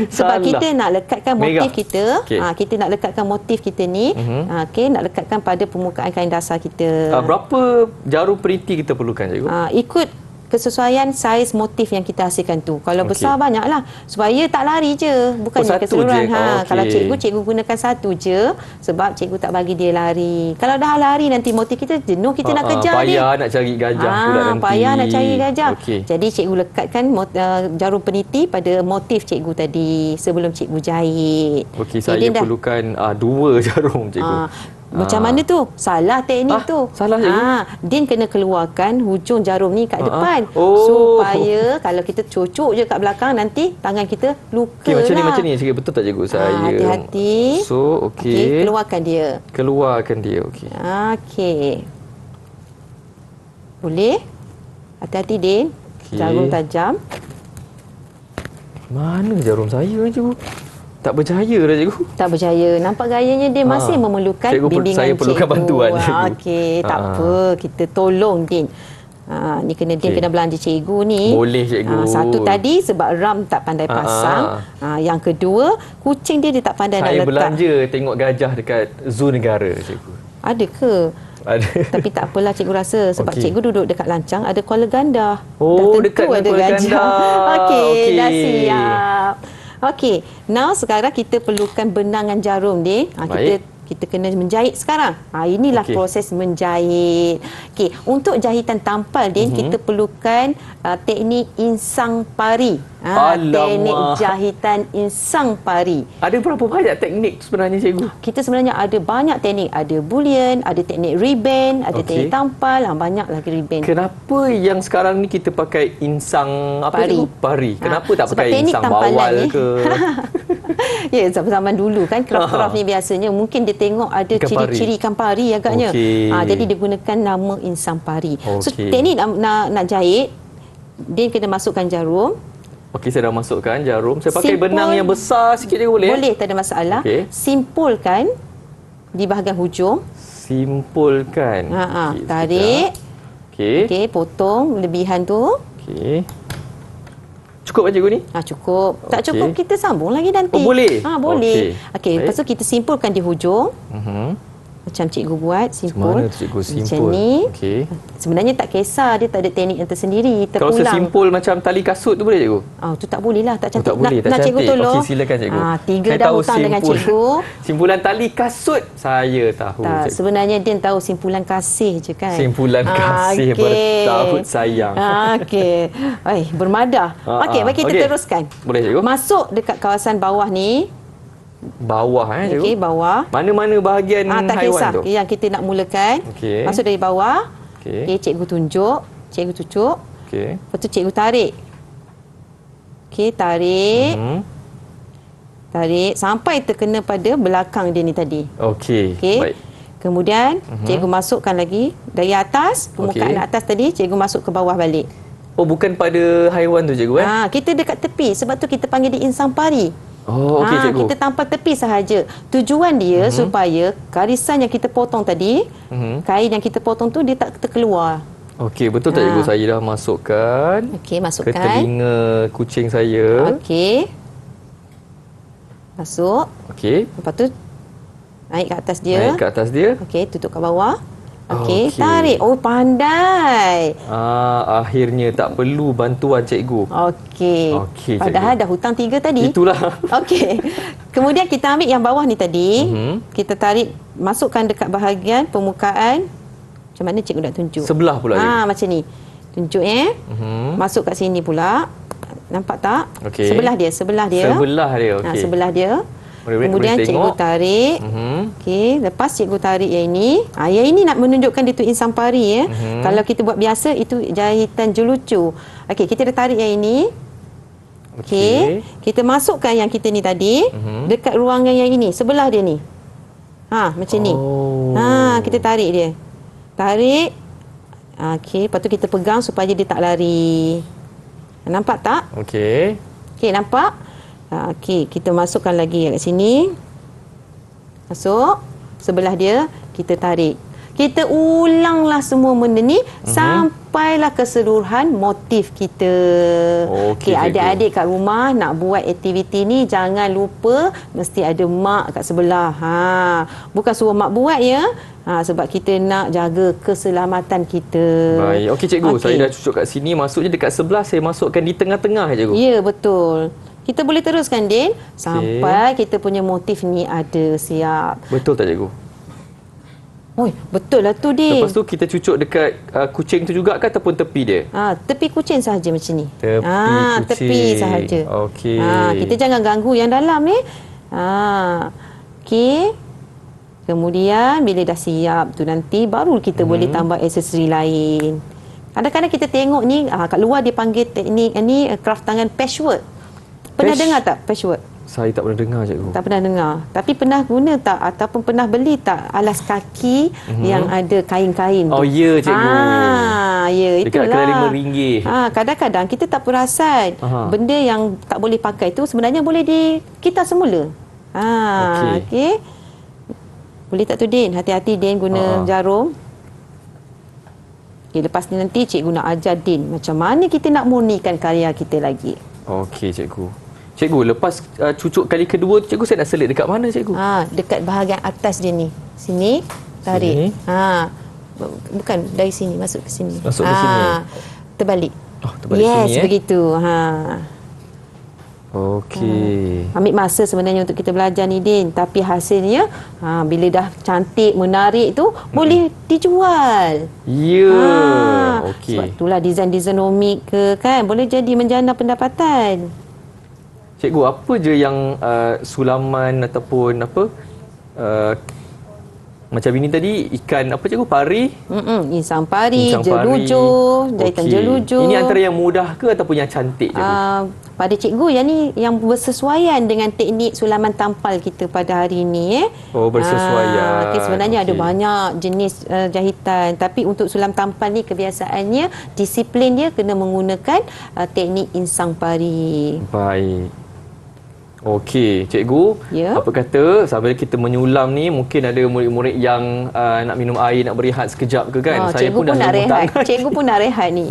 Sebab Salah. kita nak lekatkan motif Merah. kita. Okey. Kita nak lekatkan motif kita ni. Okey, nak lekatkan pada permukaan kain dasar kita. Berapa jarum peniti kita perlukan cikgu? Ikut kesesuaian saiz motif yang kita hasilkan tu. Kalau Okey. besar banyaklah supaya tak lari je, bukannya satu keseluruhan. je. Okey. Kalau cikgu gunakan satu je sebab cikgu tak bagi dia lari. Kalau dah lari nanti motif kita jenuh, kita nak kejar dia. Payah nak cari gajah pula nanti. Payah nak cari gajah. Okey. Jadi cikgu lekatkan jarum peniti pada motif cikgu tadi sebelum cikgu jahit. Okey, Jadi saya dah- perlukan 2 jarum cikgu. Macam mana tu? Salah teknik tu. salah, cikgu. Din kena keluarkan hujung jarum ni kat depan. Oh. Supaya kalau kita cucuk je kat belakang nanti tangan kita luka Okey, lah. macam ni sikit, betul tak cikgu? Saya hati-hati. So, okey. Keluarkan dia. Keluarkan dia, okey. Okey. Boleh? Hati-hati Din. Okey. Jarum tajam. Mana jarum saya cikgu? Tak berjaya dah cikgu. Tak berjaya. Nampak gayanya dia masih memerlukan Cikgu, bimbingan saya perlukan bantuan, cikgu. Okey, tak apa. Kita tolong Din. Ni kena Din kena belanja cikgu ni. Boleh, cikgu. Satu tadi sebab ram tak pandai pasang. Yang kedua, kucing dia tak pandai nak Saya letak. belanja tengok gajah dekat zoo negara cikgu. Ada ke? Ada. Tapi tak apalah cikgu rasa sebab Okey. cikgu duduk dekat lancang ada koala ganda. Oh, Dah tentu dekat dengan ada koala gajah. ganda. Okey, dah Okey. siap. Okey, now sekarang kita perlukan benangan jarum ni. Kita kena menjahit sekarang. Inilah proses menjahit. Okey, untuk jahitan tampal Din, kita perlukan teknik insang pari. Teknik jahitan insang pari. Ada berapa banyak teknik sebenarnya cikgu? Kita sebenarnya ada banyak teknik. Ada bullion, ada teknik ribbon, ada teknik tampal, banyak lagi ribbon. Kenapa yang sekarang ni kita pakai insang pari? Kenapa tak pakai insang ni, bawal ke? Ya, zaman dulu kan craft ni biasanya mungkin dia tengok ada ciri-ciri ikan pari agaknya. Jadi dia gunakan nama insang pari. So teknik nak jahit, dia kena masukkan jarum. Okey, saya dah masukkan jarum. Saya pakai benang yang besar sikit je boleh? Boleh, tak ada masalah. Simpulkan di bahagian hujung. Simpulkan. Tarik. Okey, potong lebihan tu. Okey. Cukup cikgu ni? Cukup. Tak cukup, kita sambung lagi nanti. Boleh? Boleh. Okey, lepas tu kita simpulkan di hujung. Macam cikgu buat, simpul. Macam mana cikgu simpul? Macam ni. Okey. Sebenarnya tak kisah, dia tak ada teknik yang tersendiri. Kalau saya simpul macam tali kasut tu boleh cikgu? Tu tak boleh lah, tak cantik. Tak boleh, tak nak cantik. Cikgu tolong? Okey, silakan cikgu. 3 dah hutang dengan cikgu. Simpulan tali kasut, saya tahu. Tak, sebenarnya dia tahu simpulan kasih je kan. Simpulan kasih bertahun sayang. Okey. Bermadah. Okey, baik kita teruskan. Boleh cikgu? Masuk dekat kawasan bawah ni. Bawah cikgu? Okey, bawah. Mana-mana bahagian tak haiwan kisah. tu? Yang kita nak mulakan. Okey. Masuk dari bawah. Okey. Cikgu tunjuk. Cikgu cucuk. Okey. Lepas tu cikgu tarik. Okey, tarik. Tarik sampai terkena pada belakang dia ni tadi. Okey. Baik. Kemudian cikgu masukkan lagi dari atas, permukaan atas tadi, cikgu masuk ke bawah balik. Bukan pada haiwan tu cikgu kita dekat tepi, sebab tu kita panggil dia insang pari. Okey cikgu. Kita tampal tepi sahaja. Tujuan dia supaya garisan yang kita potong tadi, kain yang kita potong tu dia tak terkeluar. Okey, betul tak cikgu? Saya dah masukkan. Okey, masukkan. Ke telinga kucing saya. Okey. Masuk. Okey. Lepas tu naik ke atas dia. Naik ke atas dia. Okey, tutup kat bawah. Okey, tarik. Pandai. Akhirnya tak perlu bantuan cikgu. Okey. Okey, padahal dah hutang 3 tadi. Itulah. Okey. Kemudian kita ambil yang bawah ni tadi. Kita tarik, masukkan dekat bahagian permukaan. Macam mana cikgu nak tunjuk? Sebelah pula cikgu. Macam ni. Tunjuk Masuk kat sini pula. Nampak tak? Okey. Sebelah dia. Sebelah dia, okey. Sebelah dia. Kemudian cikgu tarik. Okey, lepas cikgu tarik yang ini, yang ini nak menunjukkan dia tu insang pari Kalau kita buat biasa itu jahitan jelucu. Okey, kita dah tarik yang ini. Okey, kita masukkan yang kita ni tadi dekat ruangan yang ini, sebelah dia ni. Macam ni. Kita tarik dia. Tarik. Okey, lepas tu kita pegang supaya dia tak lari. Nampak tak? Okey. Okey, nampak? Okey, kita masukkan lagi kat sini. Masuk. Sebelah dia, kita tarik. Kita ulanglah semua benda ni sampailah keseluruhan motif kita. Okey, adik-adik kat rumah nak buat aktiviti ni jangan lupa mesti ada mak kat sebelah. Bukan suruh mak buat ya. Sebab kita nak jaga keselamatan kita. Baik. Okey cikgu, saya dah cucuk kat sini, maksudnya dekat sebelah saya masukkan di tengah-tengah cikgu. Ya, betul. Kita boleh teruskan Din sampai kita punya motif ni ada siap. Betul tak cikgu? Betul lah tu Din. Lepas tu kita cucuk dekat kucing tu juga ke ataupun tepi dia? Tepi kucing sahaja macam ni. Tepi kucing. Tepi sahaja. Okey. Kita jangan ganggu yang dalam ni. Okey. Kemudian bila dah siap tu nanti baru kita boleh tambah aksesori lain. Kadang-kadang kita tengok ni kat luar dia panggil teknik ni craft tangan patchwork. Pernah dengar tak patchwork? Saya tak pernah dengar cikgu. Tak pernah dengar. Tapi pernah guna tak ataupun pernah beli tak alas kaki yang ada kain-kain tu? Ya cikgu. Ya, itulah. Dekat kedai RM5. Kadang-kadang kita tak perasan benda yang tak boleh pakai tu sebenarnya boleh kita semula. Okey. Boleh tak tu Din? Hati-hati Din guna jarum. Okay, lepas ni nanti cikgu nak ajar Din macam mana kita nak murnikan karya kita lagi. Okey cikgu. Cikgu, lepas cucuk kali kedua tu cikgu, saya nak selit dekat mana cikgu? Dekat bahagian atas dia ni. Sini, tarik. Bukan dari sini, masuk ke sini. Masuk ke sini. Terbalik. Terbalik sini begitu. Okey. Ambil masa sebenarnya untuk kita belajar ni Din, tapi hasilnya bila dah cantik, menarik tu boleh dijual. Ya. Okey. Sebab itulah design-design unik ke kan boleh jadi menjana pendapatan. Cikgu, apa je yang sulaman ataupun macam ini tadi, ikan apa cikgu? Pari? Insang pari, Insang pari. jeluju, jahitan Okey. jeluju. Ini antara yang mudah ke ataupun yang cantik cikgu? Pada cikgu yang ni yang bersesuaian dengan teknik sulaman tampal kita pada hari ini. Oh, bersesuaian. Sebenarnya ada Okey. banyak jenis jahitan, tapi untuk sulam tampal ni kebiasaannya disiplin dia kena menggunakan teknik insang pari. Baik. Okey, cikgu. Ya. Apa kata sambil kita menyulam ni mungkin ada murid-murid yang nak minum air, nak berehat sekejap ke kan? Saya Cikgu pun nak lemah rehat. tangan. Cikgu pun nak rehat ni.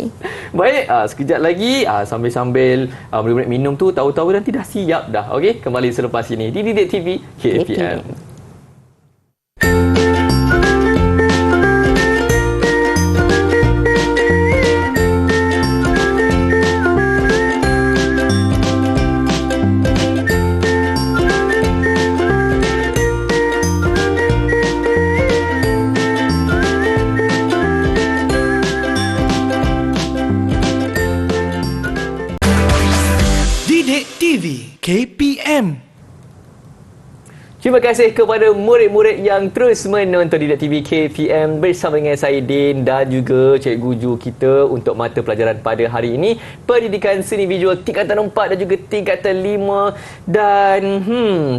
Baik, sekejap lagi sambil-sambil murid-murid minum tu tahu-tahu nanti dah siap dah. Okey, kembali selepas ini di Didik TV KPM. Didik TV KPM. Terima kasih kepada murid-murid yang terus menonton Didik TV KPM bersama dengan saya Din dan juga Cikgu Ju kita untuk mata pelajaran pada hari ini, Pendidikan Seni Visual tingkatan 4 dan juga tingkatan 5. Dan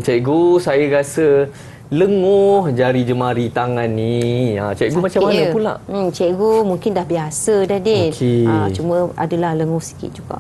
Cikgu, saya rasa lenguh jari jemari tangan ni. Cikgu macam mana pula? Cikgu mungkin dah biasa dah Din. Okey. Cuma adalah lenguh sikit juga.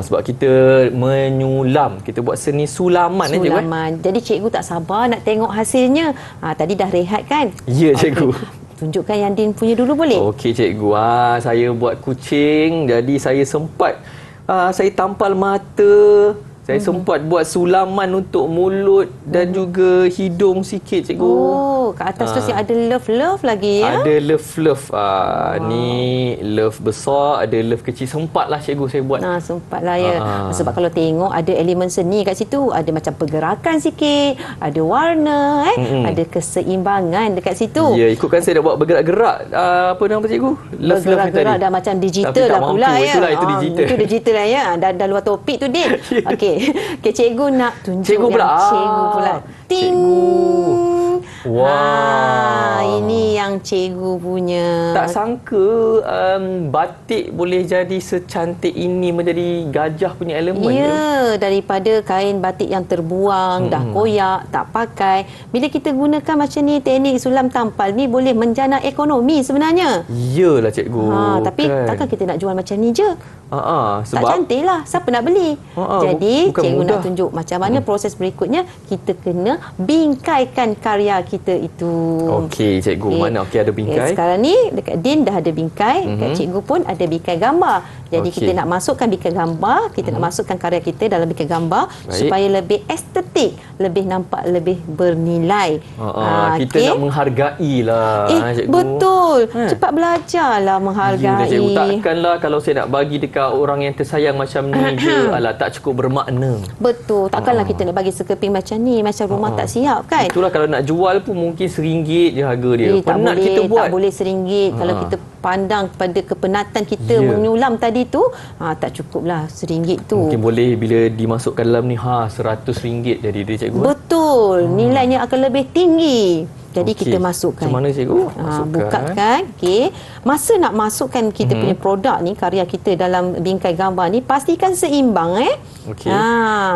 Sebab kita menyulam, kita buat seni sulaman. Cikgu. Sulaman. Jadi cikgu tak sabar nak tengok hasilnya. Tadi dah rehat kan? Ya, cikgu. Tunjukkan yang Din punya dulu boleh? Okey cikgu, saya buat kucing, jadi saya sempat saya tampal mata, saya sempat buat sulaman untuk mulut dan juga hidung sikit cikgu. Oh, kat atas tu ada love-love lagi ya? Ada love-love. Ni love besar, ada love kecil. Sempatlah cikgu saya buat. Sempatlah ya. Sebab kalau tengok ada elemen seni kat situ, ada macam pergerakan sikit, ada warna, ada keseimbangan dekat situ. Ya, ikutkan saya dah buat bergerak-gerak. Apa nama cikgu? Love-love ni Bergerak-gerak tadi. dah macam digital Tapi tak dah pula mampu. ya. Itulah, itu digital. Itu digital lah ya. Dah luar topik tu Din. Okey. Okey, cikgu nak tunjuk Cikgu yang pula. cikgu pula. Ting. Wah. Ini yang cikgu punya. Tak sangka batik boleh jadi secantik ini, menjadi gajah punya elemen. Ya, daripada kain batik yang terbuang, dah koyak, tak pakai. Bila kita gunakan macam ni, teknik sulam tampal ni boleh menjana ekonomi sebenarnya. Iyalah cikgu. Tapi takkan kita nak jual macam ni je? Tak sebab cantik lah. Siapa nak beli? Jadi, bukan cikgu mudah. nak tunjuk macam mana proses berikutnya. Kita kena bingkaikan karya kita itu. Okey cikgu, mana ada bingkai? Sekarang ni dekat Din dah ada bingkai, dekat cikgu pun ada bingkai gambar. Jadi kita nak masukkan bingkai gambar, kita nak masukkan karya kita dalam bingkai gambar. Baik. Supaya lebih estetik, lebih nampak lebih bernilai. Kita nak menghargai lah cikgu. Betul. Cepat belajarlah menghargai. Ya, cikgu, takkanlah kalau saya nak bagi dekat orang yang tersayang macam ni je, tak cukup bermakna. Betul. Takkanlah kita nak bagi sekeping macam ni, macam rumah tak siap kan? Itulah, kalau nak jual pun mungkin RM1 je harga dia. Tak Penat boleh, kita buat. tak boleh RM1. Kalau kita pandang pada kepenatan kita menyulam tadi tu, tak cukuplah RM1 tu. Mungkin boleh bila dimasukkan dalam ni RM100 jadi dia cikgu. Betul. Nilainya akan lebih tinggi. Jadi Okey. kita masukkan. Macam mana cikgu? Masukkan. Buka kan. Okey. Masa nak masukkan kita punya produk ni, karya kita dalam bingkai gambar ni, pastikan seimbang Okey.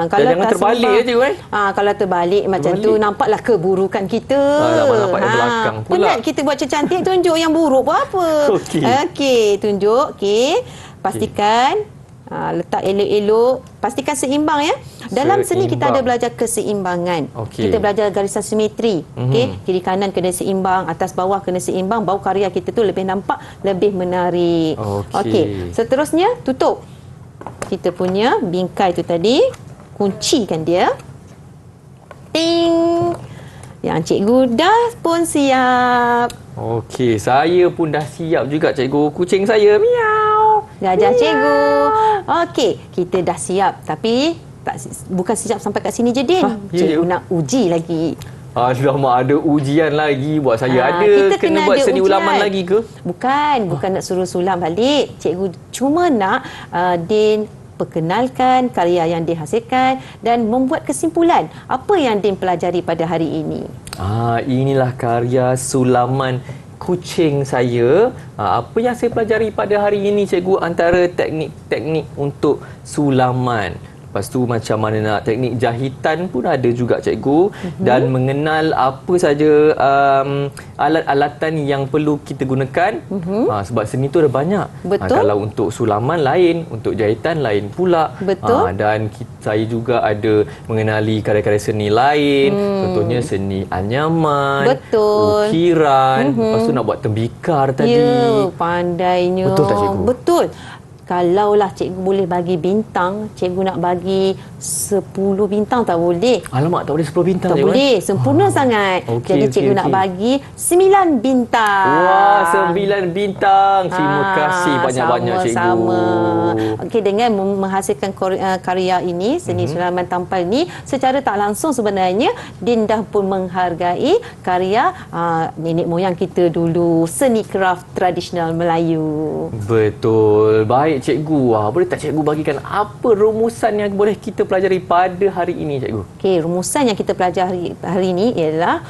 Kalau jangan tak terbalik seimbang, cikgu kalau terbalik macam tu, nampaklah keburukan kita. Nampak yang belakang pula. Penat kita buat cantik, tunjuk yang buruk buat apa? Okey. Okey, tunjuk. Okey. Pastikan letak elok-elok, pastikan seimbang ya. Dalam seni kita ada belajar keseimbangan. Okey. Kita belajar garisan simetri. Okey, kiri kanan kena seimbang, atas bawah kena seimbang, baru karya kita tu lebih nampak, lebih menarik. Okey. Seterusnya tutup. Kita punya bingkai tu tadi, kuncikan dia. Ting. Yang cikgu dah pun siap. Okey, saya pun dah siap juga cikgu. Kucing saya miau. Gajah cikgu. Okey, kita dah siap. Tapi bukan sejak sampai kat sini je, Din. Cikgu nak uji lagi. Alamak, ada ujian lagi buat saya. Ada Kita kena buat ada seni ujian. ulaman lagi ke? Bukan nak suruh sulam balik. Cikgu cuma nak Din perkenalkan karya yang dihasilkan dan membuat kesimpulan apa yang Din pelajari pada hari ini. Inilah karya sulaman kucing saya. Apa yang saya pelajari pada hari ini, cikgu, antara teknik-teknik untuk sulaman. Lepas tu macam mana nak teknik jahitan pun ada juga, cikgu. Dan mengenal apa saja alat-alatan yang perlu kita gunakan. Sebab seni tu ada banyak. Betul. Kalau untuk sulaman lain, untuk jahitan lain pula. Betul. Dan saya juga ada mengenali karya-karya seni lain. Contohnya seni anyaman, Betul. ukiran. Lepas tu nak buat tembikar tadi. Ya, pandainya. Betul tak, cikgu? Betul. Kalaulah cikgu boleh bagi bintang, cikgu nak bagi 10 bintang tak boleh. Alamak, tak boleh 10 bintang, Tak cikgu, boleh, sempurna sangat. Okey, Jadi okey, cikgu nak okey. bagi 9 bintang. Wah, 9 bintang. Terima kasih banyak-banyak, cikgu. Sama. Okey, dengan menghasilkan karya ini, seni sulaman tampal ini, secara tak langsung sebenarnya Din dah pun menghargai karya nenek moyang kita dulu, seni kraft tradisional Melayu. Betul. Baik, cikgu. Boleh tak cikgu bagikan apa rumusan yang boleh kita pelajari pada hari ini, cikgu? Okey, rumusan yang kita pelajari hari ini ialah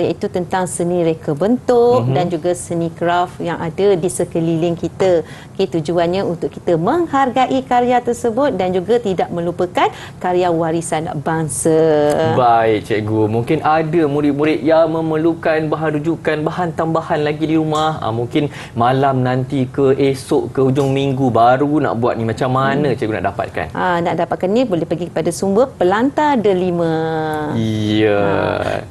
iaitu tentang seni reka bentuk dan juga seni kraft yang ada di sekeliling kita. Okey, tujuannya untuk kita menghargai karya tersebut dan juga tidak melupakan karya warisan bangsa. Baik, cikgu. Mungkin ada murid-murid yang memerlukan bahan rujukan, bahan tambahan lagi di rumah. Mungkin malam nanti ke esok ke hujung minggu baru nak buat ni. Macam mana cikgu nak dapatkan? Nak dapatkan ni boleh pergi kepada sumber Pelantar Delima. Ya.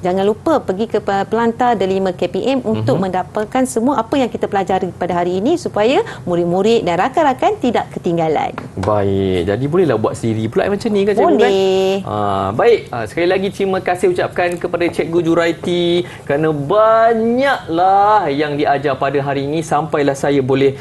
Jangan lupa pergi ke Pelantar Delima KPM untuk mendapatkan semua apa yang kita pelajari pada hari ini supaya murid-murid dan rakan-rakan tidak ketinggalan. Baik. Jadi bolehlah buat sendiri pula macam ni kan, cikgu? Boleh. Kan? Baik. Sekali lagi terima kasih ucapkan kepada Cikgu Juraiti kerana banyaklah yang diajar pada hari ini sampailah saya boleh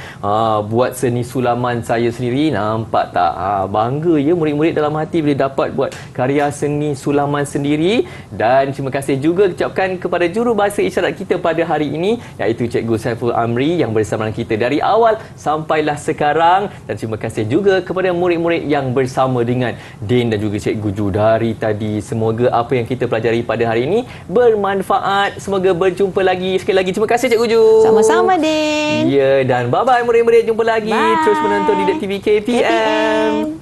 buat seni sulaman saya sendiri. Nampak tak? Bangga ya murid-murid dalam hati boleh dapat buat karya seni sulaman sendiri. Dan terima kasih juga ucapkan kepada jurubahasa isyarat kita pada hari ini, iaitu Cikgu Saiful Amri yang bersama kita dari awal sampailah sekarang. Dan terima kasih juga kepada murid-murid yang bersama dengan Din dan juga Cikgu Ju dari tadi. Semoga apa yang kita pelajari pada hari ini bermanfaat. Semoga berjumpa lagi. Sekali lagi terima kasih, Cikgu Ju. Sama-sama, Din. Ya, dan bye-bye murid-murid. Jumpa lagi. Bye. Terus menonton Didik TV KPM.